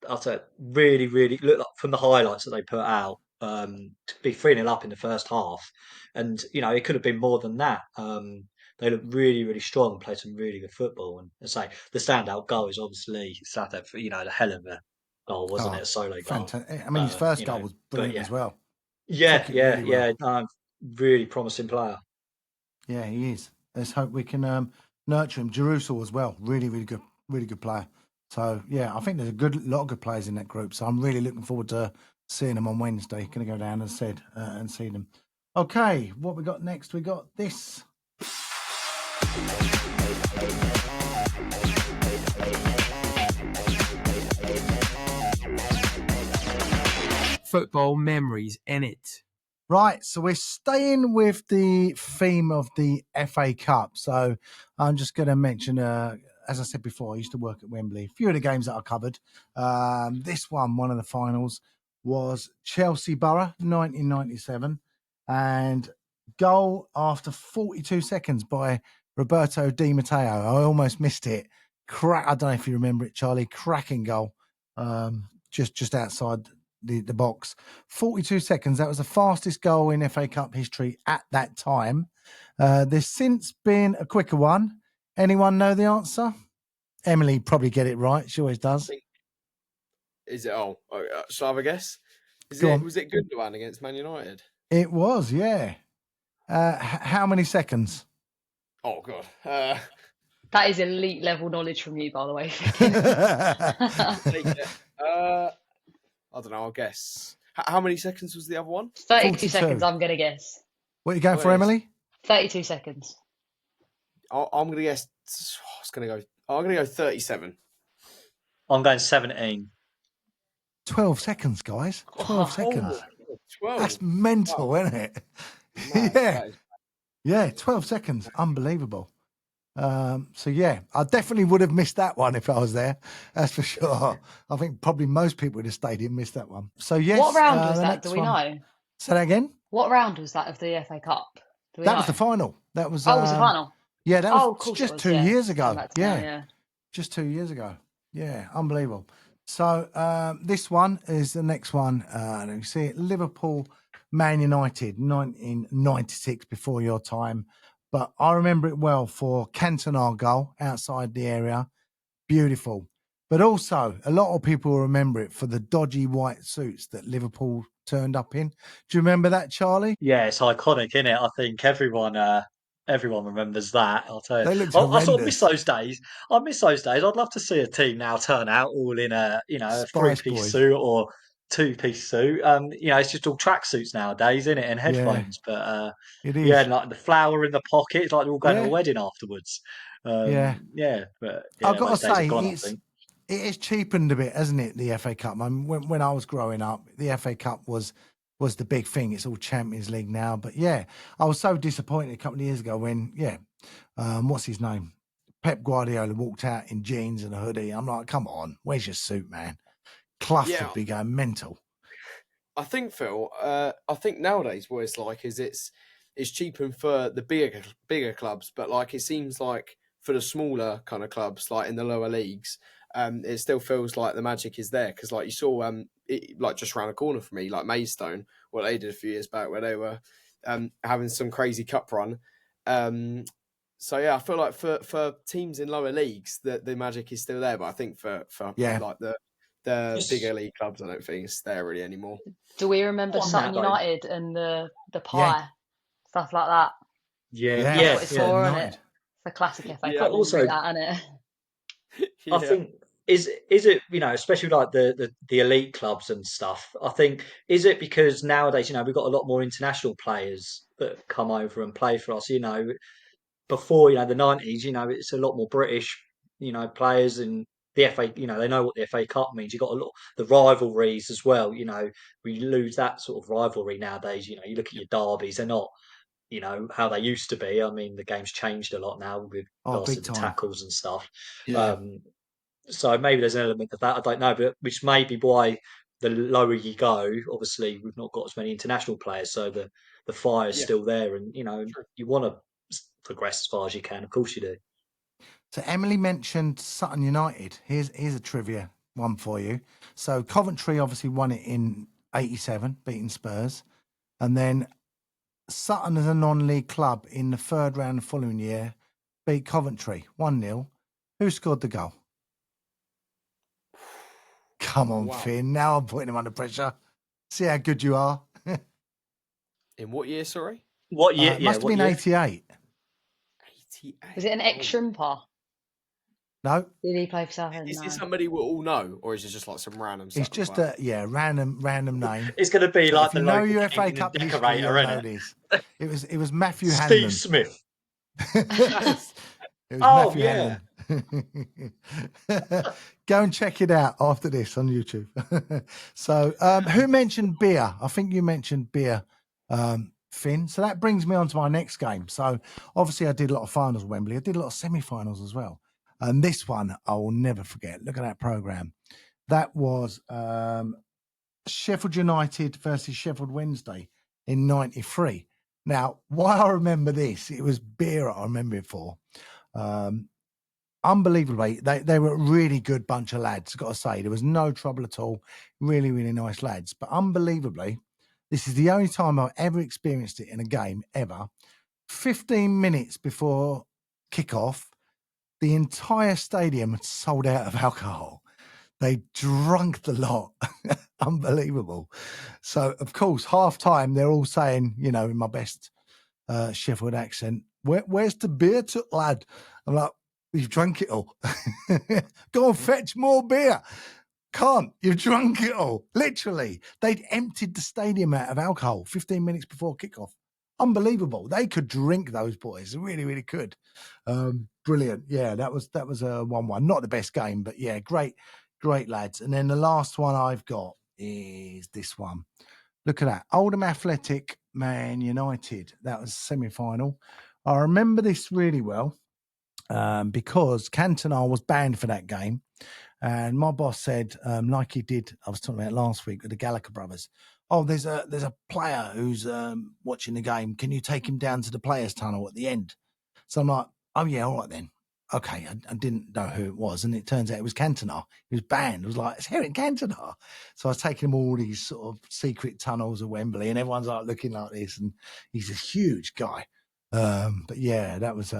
I thought really, really looked like from the highlights that they put out to be 3-0 up in the first half, and it could have been more than that. They looked really, really strong, played some really good football, and as I say the standout goal is obviously Zlatov. The hell of a goal, wasn't it? A solo goal. Fantastic. I mean, his first goal was brilliant as well. Took it really well. Really promising player. Yeah, he is. Let's hope we can nurture him. Durussel as well. Really, really good player. So yeah, I think there's a lot of good players in that group. So I'm really looking forward to seeing them on Wednesday. Going to go down, as I said, and see them. Okay, what we got next? We got this. Football memories in it. Right, so we're staying with the theme of the FA Cup. So I'm just going to mention, as I said before, I used to work at Wembley. A few of the games that I covered. This one of the finals, was Chelsea Borough, 1997. And goal after 42 seconds by Roberto Di Matteo. I almost missed it. I don't know if you remember it, Charlie. Cracking goal, just outside the box. 42 seconds. That was the fastest goal in FA Cup history at that time. There's since been a quicker one. Anyone know the answer? Emily probably get it right. She always does. Is it? Shall I have a guess? Was it Gundogan against Man United? It was, yeah. How many seconds? Oh God. That is elite level knowledge from you, by the way. I don't know. I'll guess. How many seconds was the other one? 32 seconds. I'm gonna guess. What are you going for, Emily? 32 seconds. I'm gonna guess. I'm gonna go 37. I'm going 17. 12 seconds, guys. 12 seconds. 12. That's mental, isn't it? Yeah, 12 seconds. Unbelievable. So yeah, I definitely would have missed that one if I was there. That's for sure. I think probably most people in the stadium missed that one. So yes. What round was that? Do we know? Say that again. What round was that of the FA Cup? That was the final. That was. Oh, it was the final. Yeah, that was just 2 years ago. Yeah, just 2 years ago. Yeah, unbelievable. So this one is the next one. Let me see it. Liverpool, Man United, 1996, before your time. But I remember it well for Cantona goal outside the area. Beautiful. But also, a lot of people remember it for the dodgy white suits that Liverpool turned up in. Do you remember that, Charlie? Yeah, it's iconic, isn't it? I think everyone remembers that. I'll tell you. They looked I sort of horrendous. miss those days. I miss those days. I'd love to see a team now turn out all in a Spice three-piece Boys. suit or two-piece suit. It's just all tracksuits nowadays, isn't it? And headphones. But it is. yeah, and like the flower in the pocket. It's like they're all going to a wedding afterwards. But I've got to say, gone, it is cheapened a bit, hasn't it? The FA Cup. I mean, when I was growing up, the FA Cup was the big thing. It's all Champions League now. But yeah, I was so disappointed a couple of years ago when what's his name? Pep Guardiola walked out in jeans and a hoodie. I'm like, come on, where's your suit, man? Clough would be going mental. I think, Phil. I think nowadays what it's like is it's cheapened for the bigger clubs, but like it seems like for the smaller kind of clubs, like in the lower leagues, it still feels like the magic is there because, like you saw, like just around the corner from me, like Maidstone, what they did a few years back, where they were having some crazy cup run. So yeah, I feel like for teams in lower leagues, the magic is still there, but I think for like the bigger league clubs, I don't think it's there really anymore. Do we remember Southend United and the pie stuff like that? Yeah. It's a classic FA Cup. Also, that, isn't it? I think is it especially like the elite clubs and stuff. I think is it because nowadays we've got a lot more international players that come over and play for us. Before the 90s, it's a lot more British players and the FA, they know what the FA Cup means. You've got a lot the rivalries as well. We lose that sort of rivalry nowadays. You look at your derbies; they're not, how they used to be. I mean, the game's changed a lot now with Oh, regards big to the time. tackles and stuff. Yeah. So maybe there's an element of that. I don't know, but which may be why the lower you go, obviously we've not got as many international players, so the fire's Yeah, still there, and true. you want to progress as far as you can. Of course you do. So Emily mentioned Sutton United. Here's a trivia one for you. So Coventry obviously won it in '87, beating Spurs, and then Sutton as a non-league club in the third round the following year beat Coventry 1-0. Who scored the goal? Come on, Wow. Finn. Now I'm putting him under pressure. See how good you are. In what year, sorry? What year? It must have what been year? 88. 88. Was it an ex-Shrimper? No, Did he play for Southend? Is No. this somebody we all know, or is it just like some random it's Sutton just player? a random name. It's going to be But like if the you know local your FA painting and Cup history, decorator, you'll isn't know it? this. It was Matthew Steve Hanlon. Smith. It was Oh, Matthew yeah. Hanlon. Go and check it out after this on YouTube. So, who mentioned beer? I think you mentioned beer, Finn. So that brings me on to my next game. So, obviously, I did a lot of finals at Wembley. I did a lot of semi-finals as well. And this one, I will never forget. Look at that programme. That was Sheffield United versus Sheffield Wednesday in '93. Now, why I remember this, it was beer I remember it for. Unbelievably, they were a really good bunch of lads, I've got to say. There was no trouble at all. Really, really nice lads. But unbelievably, this is the only time I've ever experienced it in a game ever. 15 minutes before kickoff, the entire stadium had sold out of alcohol. They drunk the lot. Unbelievable. So, of course, half time, they're all saying, in my best Sheffield accent, where's the beer took, lad? I'm like, you've drunk it all. Go and fetch more beer. Can't. You've drunk it all. Literally. They'd emptied the stadium out of alcohol 15 minutes before kickoff. Unbelievable. They could drink, those boys. They really, really could. Brilliant. Yeah, that was a 1-1. Not the best game, but yeah, great lads. And then the last one I've got is this one. Look at that. Oldham Athletic, Man United. That was semi-final. I remember this really well because Cantona was banned for that game. And my boss said, like he did, I was talking about last week with the Gallagher brothers, oh, there's a player who's watching the game. Can you take him down to the players' tunnel at the end? So I'm like, oh, yeah, all right then. Okay, I didn't know who it was, and it turns out it was Cantona. He was banned. It was like, it's Eric Cantona. So I was taking him all these sort of secret tunnels of Wembley, and everyone's like looking like this, and he's a huge guy. But yeah, that was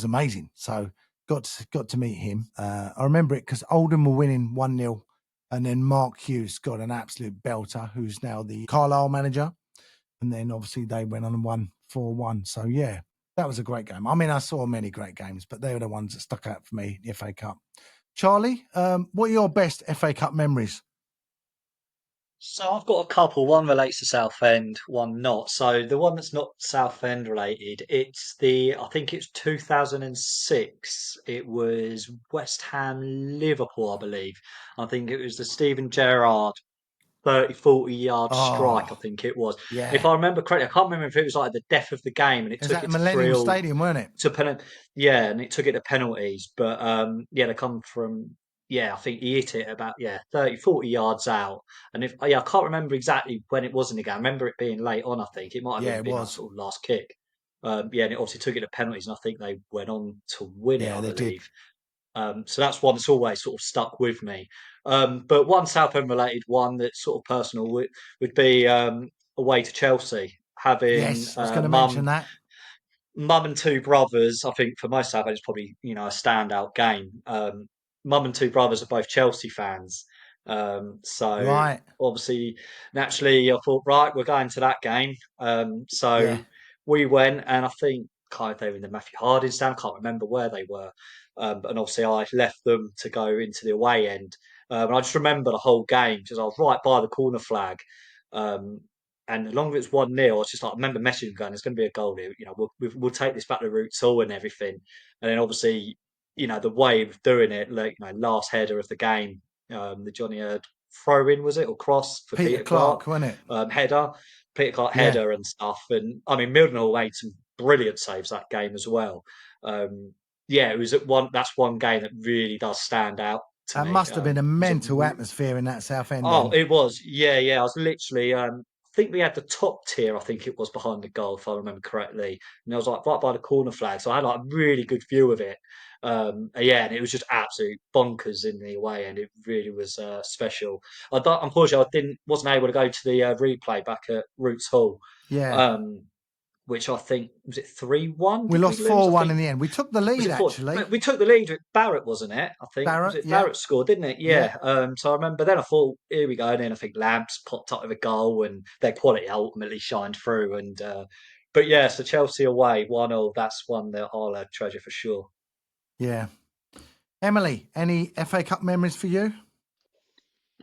amazing. So got to meet him. I remember it because Oldham were winning 1-0, and then Mark Hughes got an absolute belter, who's now the Carlisle manager, and then obviously they went on and won 4-1. So yeah. That was a great game. I mean, I saw many great games, but they were the ones that stuck out for me, the FA Cup. Charlie, what are your best FA Cup memories? So I've got a couple. One relates to Southend, one not. So the one that's not Southend related, I think it's 2006. It was West Ham Liverpool, I believe. I think it was the Steven Gerrard 30, 40-yard strike, I Oh, think it was. If yeah. I remember correctly, I can't remember if it was like the death of the game and it It was took at the it to Millennium 3-all Stadium, weren't it? to yeah, and it took it to penalties. But they come from I think he hit it about 30, 40 yards out. And if I can't remember exactly when it was in the game. I remember it being late on. I think it might have Yeah, even it been our was. sort of last kick. And it obviously took it to penalties, and I think they went on to win it. Yeah, I they did. believe. So that's one that's always sort of stuck with me. But one Southend related one that's sort of personal would be away to Chelsea, having Yes, I was going to mention that. mum and two brothers. I think for most Southend it's probably a standout game. Mum and two brothers are both Chelsea fans, so Right. obviously naturally I thought right we're going to that game. So Yeah. we went, and I think kind of they were in the Matthew Harding stand. I can't remember where they were, and obviously I left them to go into the away end. And I just remember the whole game because I was right by the corner flag. Um, and as long as it's 1-0, I was just like, I remember messaging going, there's going to be a goal here. We'll take this back to Roots Hall and everything. And then obviously the way of doing it, like last header of the game, the Johnny Hurd throw in, was it, or cross for Peter Clark, wasn't it? Header, Peter Clark header and stuff. And I mean, Mildenhall made some brilliant saves that game as well. It was that's one game that really does stand out to That me. must have been a mental really, atmosphere in that Southend oh, end. it was. Yeah. I was literally, I think we had the top tier, I think it was, behind the goal, if I remember correctly. And I was like right by the corner flag. So I had like a really good view of it. And it was just absolute bonkers in the away end. It really was special. Unfortunately, wasn't able to go to the replay back at Roots Hall. Yeah. Which I think, was it 3-1? We lost 4-1 in the end. We took the lead, actually. But we took the lead with Barrett, wasn't it? I think. Barrett, Barrett scored, didn't it? Yeah. So I remember then I thought, here we go. And then I think Lamps popped up with a goal and their quality ultimately shined through. And so Chelsea away, 1-0. That's one that I'll treasure for sure. Yeah. Emily, any FA Cup memories for you?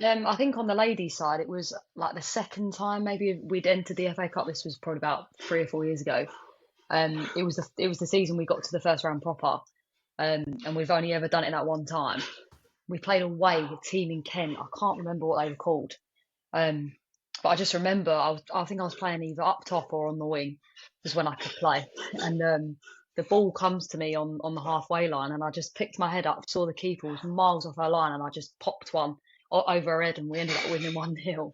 I think on the ladies' side, it was like the second time maybe we'd entered the FA Cup. This was probably about 3 or 4 years ago. It was the season we got to the first round proper, and we've only ever done it that one time. We played away with a team in Kent. I can't remember what they were called, but I just remember I think I was playing either up top or on the wing, just when I could play, and the ball comes to me on the halfway line, and I just picked my head up, saw the keeper was miles off her line, and I just popped one over her head, and we ended up winning 1-0.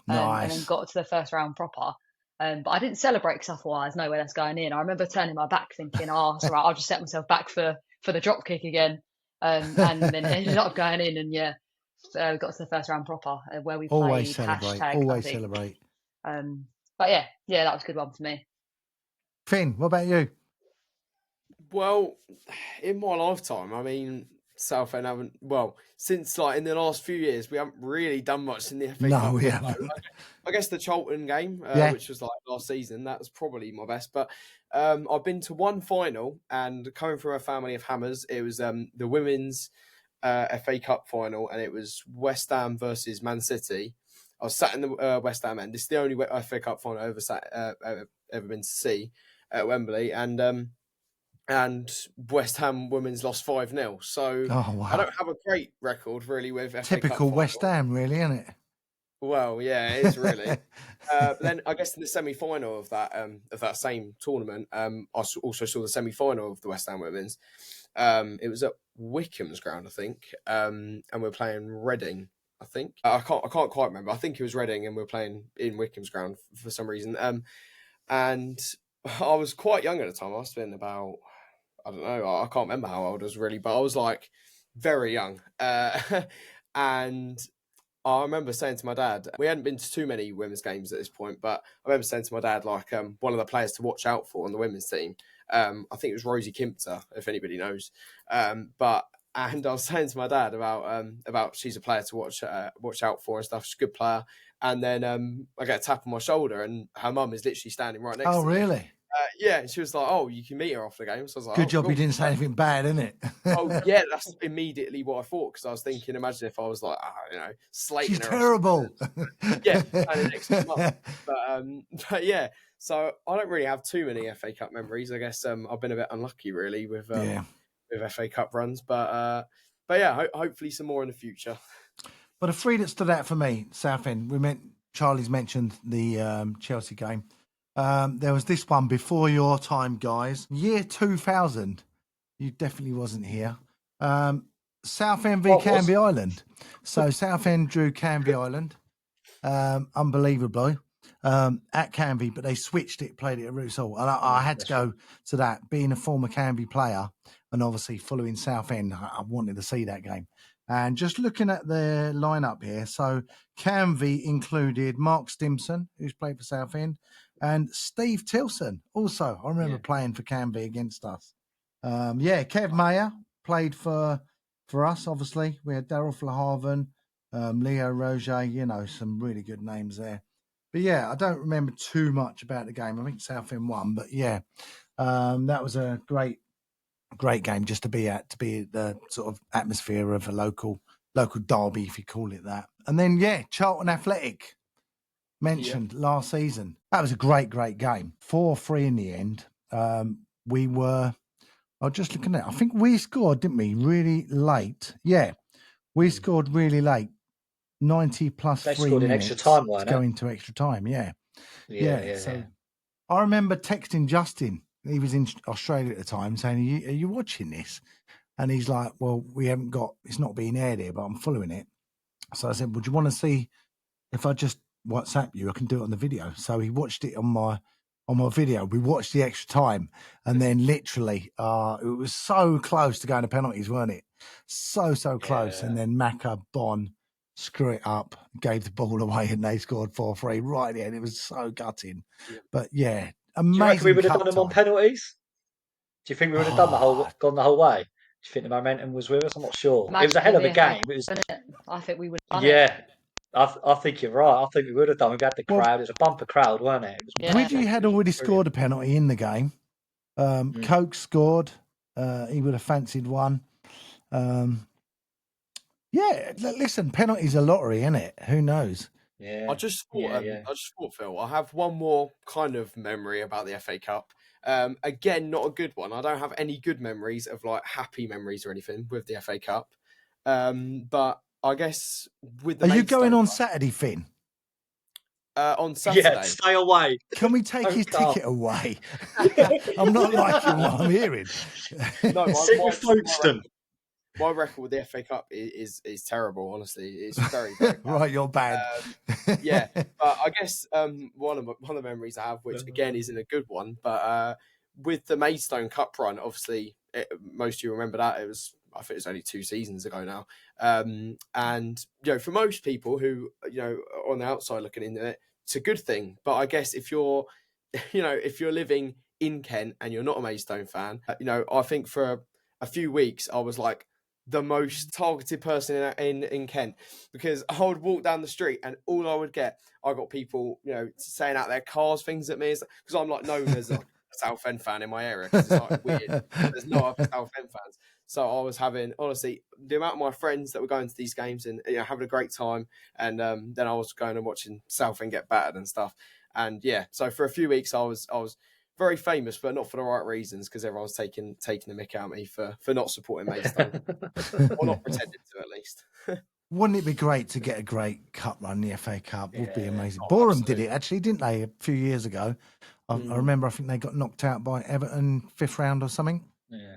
Nice. And then got to the first round proper. But I didn't celebrate because I thought, there's no way that's going in. I remember turning my back thinking, it's all right, I'll just set myself back for the drop kick again. And then it ended up going in, and we got to the first round proper where we played Always celebrate. #. Celebrate. But that was a good one for me. Finn, what about you? Well, in my lifetime, I mean, Southend haven't, since in the last few years, we haven't really done much in the FA Cup. No, we haven't. I guess the Charlton game, which was last season, that was probably my best. But I've been to one final, and coming from a family of Hammers, it was the women's FA Cup final, and it was West Ham versus Man City. I was sat in the West Ham end. This is the only FA Cup final I've ever been to see at Wembley, and West Ham women's lost 5-0. So I don't have a great record really with FA Typical Cup West Ham, really, isn't it? Well, yeah, it is really. But then I guess in the semi-final of that same tournament, I also saw the semi-final of the West Ham women's. It was at Wycombe's ground, I think, and we're playing Reading. I think I can't quite remember. I think it was Reading, and we're playing in Wycombe's ground for some reason. And I was quite young at the time. I must have been about, I don't know, I can't remember how old I was really, but I was very young. And I remember saying to my dad, we hadn't been to too many women's games at this point, but I remember saying to my dad, one of the players to watch out for on the women's team, I think it was Rosie Kimpter, if anybody knows. And I was saying to my dad about she's a player to watch out for and stuff. She's a good player. And then I get a tap on my shoulder, and her mum is literally standing right next to me. Oh, really? Yeah, and she was like, "Oh, you can meet her after the game." So I was like, "Good job, you didn't say anything bad, isn't it?" Oh, yeah, that's immediately what I thought, because I was thinking, imagine if I was slating She's her. Terrible. Yeah, and next month. But yeah, so I don't really have too many FA Cup memories. I guess I've been a bit unlucky really with FA Cup runs, but yeah, hopefully some more in the future. But the three that stood out for me, Southend. Charlie's mentioned the Chelsea game. There was this one before your time, guys. Year 2000. You definitely wasn't here. Southend v Canvey Island. So Southend drew Canvey Island, unbelievably, at Canvey, but they switched it, played it at Roots Hall. And I had to go to that. Being a former Canvey player and obviously following Southend, I wanted to see that game. And just looking at the lineup here, so Canvey included Mark Stimson, who's played for Southend, and Steve Tilson. Also, I remember playing for Canvey against us. Kev Mayer played for us, obviously. We had Daryl Flahaven, Leo Roger, some really good names there. But I don't remember too much about the game. I think Southend won, but that was a great game just to be at, to be the sort of atmosphere of a local derby, if you call it that. And then, Charlton Athletic, mentioned last season. That was a great game. 4-3 in the end. We were I'm just looking at it. I think we scored, didn't we? Really late. Yeah, we scored really late. 90 plus They 3 scored in minutes extra time, to weren't go it? into extra time. Yeah. Yeah. So I remember texting Justin. He was in Australia at the time, saying, are you watching this? And he's like, well, it's not being aired here, but I'm following it. So I said, would you want to see if I just WhatsApp you? I can do it on the video. So he watched it on my video. We watched the extra time, and then literally, it was so close to going to penalties, weren't it? So close. And then Macca, Bon, screw it up, gave the ball away, and they scored 4-3 right at the end. It was so gutting. But yeah, amazing. Do you reckon we would have cup done them on time. penalties? Do you think we would have gone the whole way? Do you think the momentum was with us? I'm not sure. It was a hell of a game. It was. I think we would have done it. Yeah, I think you're right. I think we would have done. We had the crowd. It was a bumper crowd, weren't it? Bridgie had already scored a penalty in the game. Coke scored. He would have fancied one. Yeah, listen, penalties are lottery, isn't it? Who knows? Yeah. I just thought, Phil, I have one more kind of memory about the FA Cup. Again, not a good one. I don't have any good memories of like happy memories or anything with the FA Cup. But I guess with the Are you going on Saturday, Finn? On Saturday. Yeah, stay away. Can we take his ticket away? I'm not liking what I'm hearing. No, sit with Folkestone. My record with the FA Cup is terrible. Honestly, it's very bad. Right, you're bad. Yeah, but I guess one of the memories I have, which again isn't a good one, but with the Maidstone Cup run, obviously most of you remember that. I think it was only 2 seasons ago now. And for most people who are on the outside looking into it, it's a good thing. But I guess if you're living in Kent and you're not a Maidstone fan, I think for a few weeks I was like the most targeted person in Kent, because I would walk down the street and all I got people saying out their cars things at me, because I'm like known as like a Southend fan in my area, because it's like weird. There's no other Southend fans. So I was having, honestly, the amount of my friends that were going to these games and having a great time, and then I was going and watching Southend get battered and stuff. And yeah, so for a few weeks I was very famous, but not for the right reasons, because everyone's taking the mick out of me for not supporting Maidstone, or not pretending to at least. Wouldn't it be great to get a great cup run? The FA Cup would be amazing. Boreham did it actually, didn't they, a few years ago? I remember. I think they got knocked out by Everton 5th round or something. Yeah.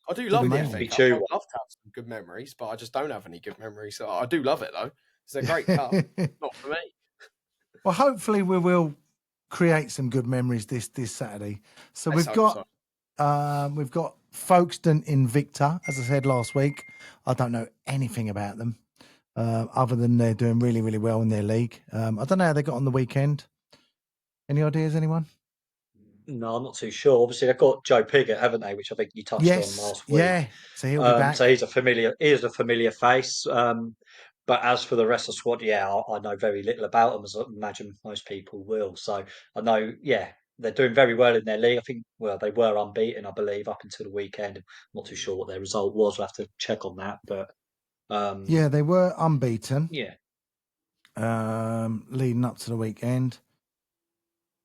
I do love the FA Cup. I'd love to have some good memories, but I just don't have any good memories. So I do love it though. It's a great cup. Not for me. Well, hopefully we will create some good memories this Saturday. So we've got Folkestone Invicta, as I said last week. I don't know anything about them other than they're doing really, really well in their league. I don't know how they got on the weekend. Any ideas, anyone? No, I'm not too sure. Obviously, they've got Joe Pigott, haven't they? Which I think you touched on last week. Yeah, so he'll be back. So he's a familiar face. But as for the rest of the squad, I know very little about them, as I imagine most people will. So I know, they're doing very well in their league. I think, they were unbeaten, I believe, up until the weekend. I'm not too sure what their result was. We'll have to check on that. But they were unbeaten. Yeah. Leading up to the weekend.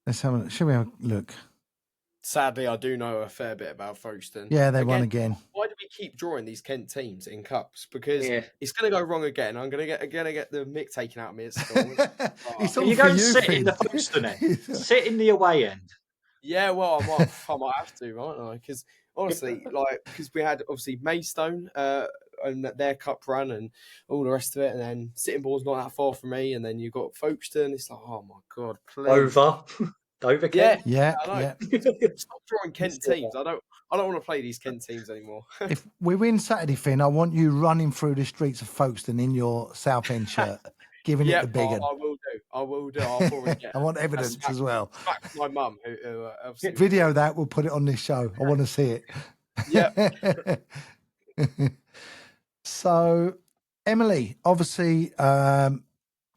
Let's have a look. Shall we have a look? Sadly, I do know a fair bit about Folkestone. Yeah, they won again. Why do we keep drawing these Kent teams in cups? Because it's going to go wrong again. I'm going to get the mick taken out of me at school. You go and sit in the Folkestone end. Sit in the away end. Yeah, well, I might have to, mightn't I? Because honestly, because we had obviously Maidstone and their cup run and all the rest of it, and then Sitting Bull's not that far from me, and then you got Folkestone. It's like, oh my god, please. Over Kent. Yeah. Stop drawing Kent teams. I don't want to play these Kent teams anymore. If we win Saturday, Finn, I want you running through the streets of Folkestone in your Southend shirt, giving it the big one. I will do. I'll probably get. I want evidence as well. My mum, who video that. We'll put it on this show. I want to see it. Yeah. So, Emily, obviously,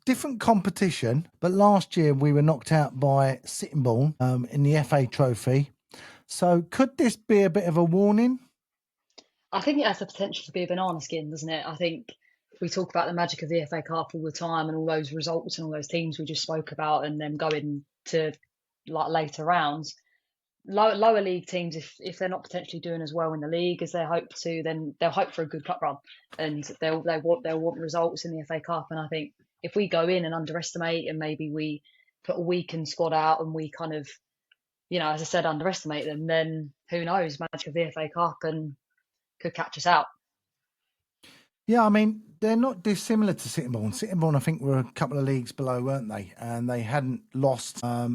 different competition, but last year we were knocked out by Sitting Bull in the FA Trophy. So, could this be a bit of a warning? I think it has the potential to be a banana skin, doesn't it? I think we talk about the magic of the FA Cup all the time and all those results and all those teams we just spoke about and them going to like later rounds. lower league teams, if they're not potentially doing as well in the league as they hope to, then they'll hope for a good cup run, and they'll want results in the FA Cup. And I think if we go in and underestimate, and maybe we put a weakened squad out, and we kind of, as I said, underestimate them, then who knows, magic of the FA Cup and could catch us out. Yeah, I mean, they're not dissimilar to Sittingbourne. Sittingbourne, I think, were a couple of leagues below, weren't they? And they hadn't lost a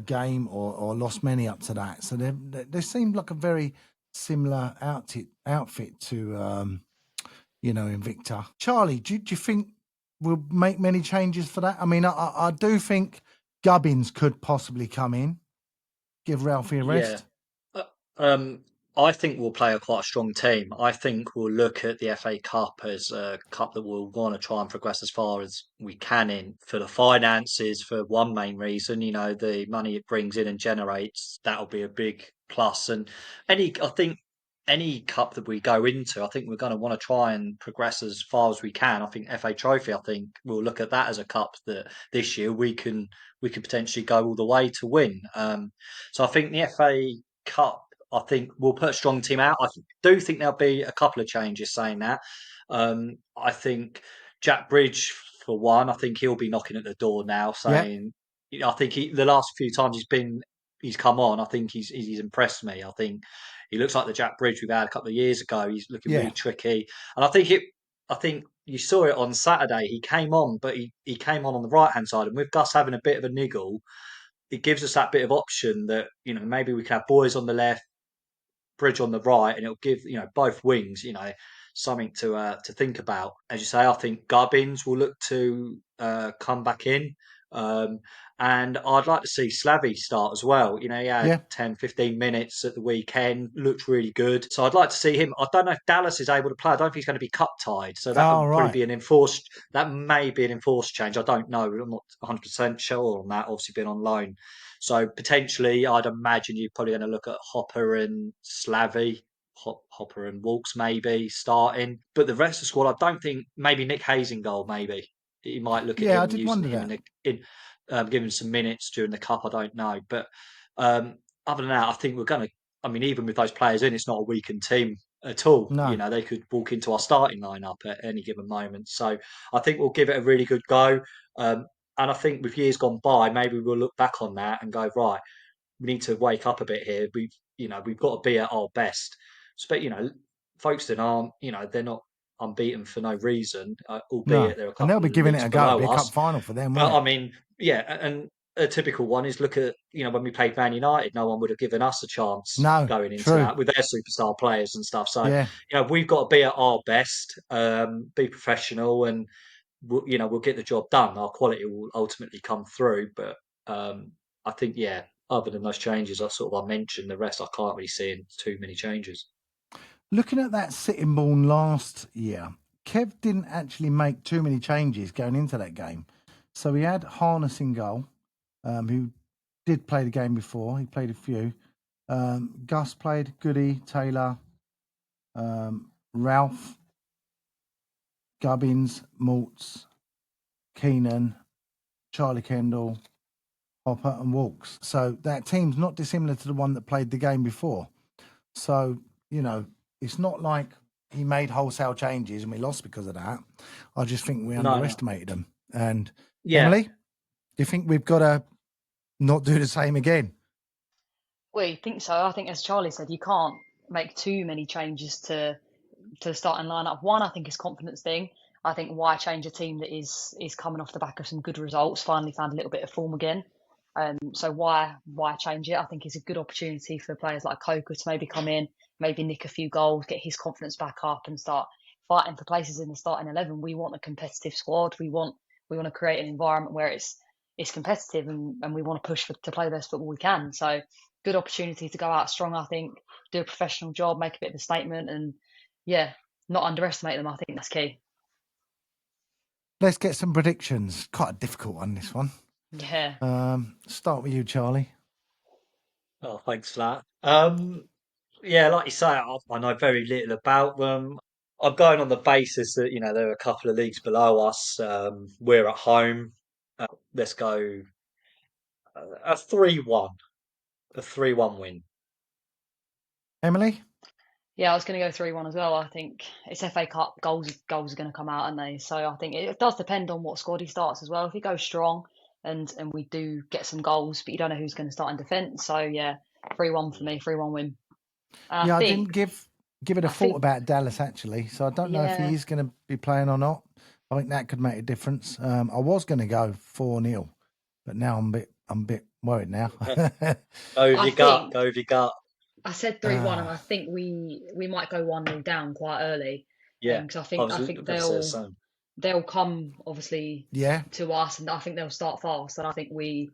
game or lost many up to that. So they seemed like a very similar outfit to, Invicta. Charlie, do you think we'll make many changes for that? I mean, I do think Gubbins could possibly come in, give Ralphie a rest. I think we'll play quite a strong team. I think we'll look at the FA Cup as a cup that we'll want to try and progress as far as we can in, for the finances, for one main reason. The money it brings in and generates, that'll be a big plus. And I think any cup that we go into, I think we're going to want to try and progress as far as we can. I think FA Trophy, I think we'll look at that as a cup that this year we can potentially go all the way to win. So I think the FA Cup, I think we'll put a strong team out. I do think there'll be a couple of changes saying that. I think Jack Bridge, for one, I think he'll be knocking at the door now saying, I think the last few times he's come on, I think he's impressed me. I think he looks like the Jack Bridge we've had a couple of years ago. He's looking really tricky. And I think you saw it on Saturday. He came on, but he came on the right-hand side. And with Gus having a bit of a niggle, it gives us that bit of option that, maybe we can have Boys on the left, Bridge on the right, and it'll give both wings something to think about. As you say, I think Gubbins will look to come back in, and I'd like to see Slavy start as well. He had 10-15 minutes at the weekend, looked really good, so I'd like to see him. I don't know if Dallas is able to play. I don't think he's going to be cup tied, so that would probably be an enforced. That may be an enforced change. I don't know. I'm not 100% sure on that. Obviously, been on loan. So potentially, I'd imagine you're probably going to look at Hopper and Slavy, Hopper and Walks maybe starting. But the rest of the squad, I don't think. Maybe Nick Hayes in goal. Maybe he might look at him and using him giving some minutes during the cup. I don't know, but other than that, I think we're going to. I mean, even with those players in, it's not a weakened team at all. No. They could walk into our starting lineup at any given moment. So I think we'll give it a really good go. And I think with years gone by, maybe we'll look back on that and go, right, we need to wake up a bit here. We've got to be at our best. But Folkestone aren't, they're not unbeaten for no reason, albeit they're a couple. And they'll be giving it a go. It'll be a cup final for them. But I mean, and a typical one is look at when we played Man United, no one would have given us a chance going into that with their superstar players and stuff. So we've got to be at our best, be professional, and we'll get the job done. Our quality will ultimately come through. But I think, other than those changes I mentioned, the rest I can't really see too many changes. Looking at that Sittingbourne last year, Kev didn't actually make too many changes going into that game. So he had Harness in goal, who did play the game before. He played a few. Gus played, Goody, Taylor, Ralph, Gubbins, Maltz, Keenan, Charlie Kendall, Hopper and Walks. So that team's not dissimilar to the one that played the game before. So, it's not like he made wholesale changes and we lost because of that. I just think we underestimated them. And Emily, do you think we've got to not do the same again? Well, I think so. I think, as Charlie said, you can't make too many changes to the starting lineup. One, I think, is confidence thing. I think why change a team that is coming off the back of some good results, finally found a little bit of form again. So why change it? I think it's a good opportunity for players like Coker to maybe come in, maybe nick a few goals, get his confidence back up, and start fighting for places in the starting 11. We want a competitive squad. We want to create an environment where it's competitive, and we want to push to play the best football we can. So good opportunity to go out strong. I think, do a professional job, make a bit of a statement, and not underestimate them. I think that's key. Let's get some predictions. Quite a difficult one, this one. Yeah. Start with you, Charlie. Oh, thanks for that. Like you say, I know very little about them. I'm going on the basis that there are a couple of leagues below us. We're at home. Let's go a 3-1. a 3-1 win. Emily? Yeah, I was going to go 3-1 as well. I think it's FA Cup, goals are going to come out, aren't they? So I think it does depend on what squad he starts as well. If he goes strong and we do get some goals, but you don't know who's going to start in defence. So yeah, 3-1 for me, 3-1 win. I didn't give it a thought about Dallas actually, so I don't know if he is going to be playing or not. I think that could make a difference. I was going to go 4-0, but now I'm a bit worried now. Go with your gut. I said 3-1, and I think we might go 1-0 down quite early. Yeah, because I think they'll come obviously to us, and I think they'll start fast. And I think we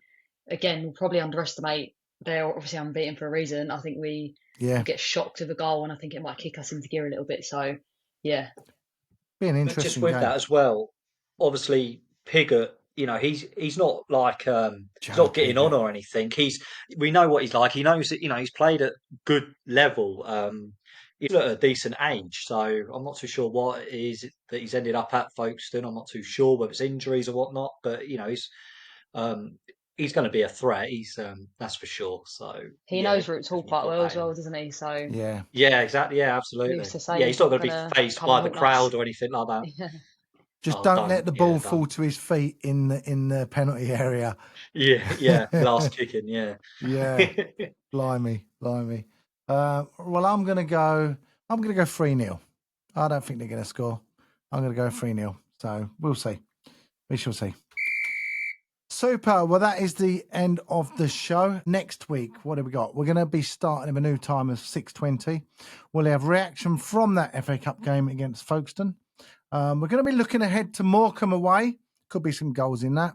will probably underestimate. They're obviously unbeaten for a reason. I think we get shocked with a goal, and I think it might kick us into gear a little bit. So be an interesting but just with game. that as well, obviously Pigott, he's not like he's not getting on or anything. We know what he's like. He knows that he's played at good level. He's at a decent age, so I'm not too sure what it is that he's ended up at Folkestone. I'm not too sure whether it's injuries or whatnot, but he's going to be a threat. He's that's for sure. So he knows Roots Hall quite well as well, doesn't he? So yeah, exactly. Yeah, absolutely. He's not going to be faced by the crowd or anything like that. Just don't let the ball fall to his feet in the penalty area. Yeah, last kicking. Yeah. Blimey. Well, I'm gonna go 3-0. I don't think they're gonna score. I'm gonna go 3-0. So we'll see. We shall see. Super. Well, that is the end of the show. Next week, what have we got? We're going to be starting at a new time of 6:20. We'll have reaction from that FA Cup game against Folkestone. We're going to be looking ahead to Morecambe away. Could be some goals in that.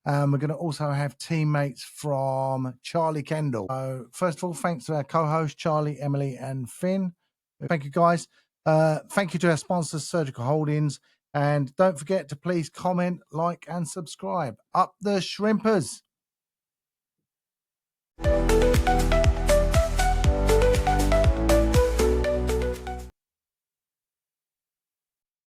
We're going to also have teammates from Charlie Kendall. So first of all, thanks to our co-hosts, Charlie, Emily, and Finn. Thank you, guys. Thank you to our sponsors, Surgical Holdings. And don't forget to please comment, like, and subscribe. Up the Shrimpers.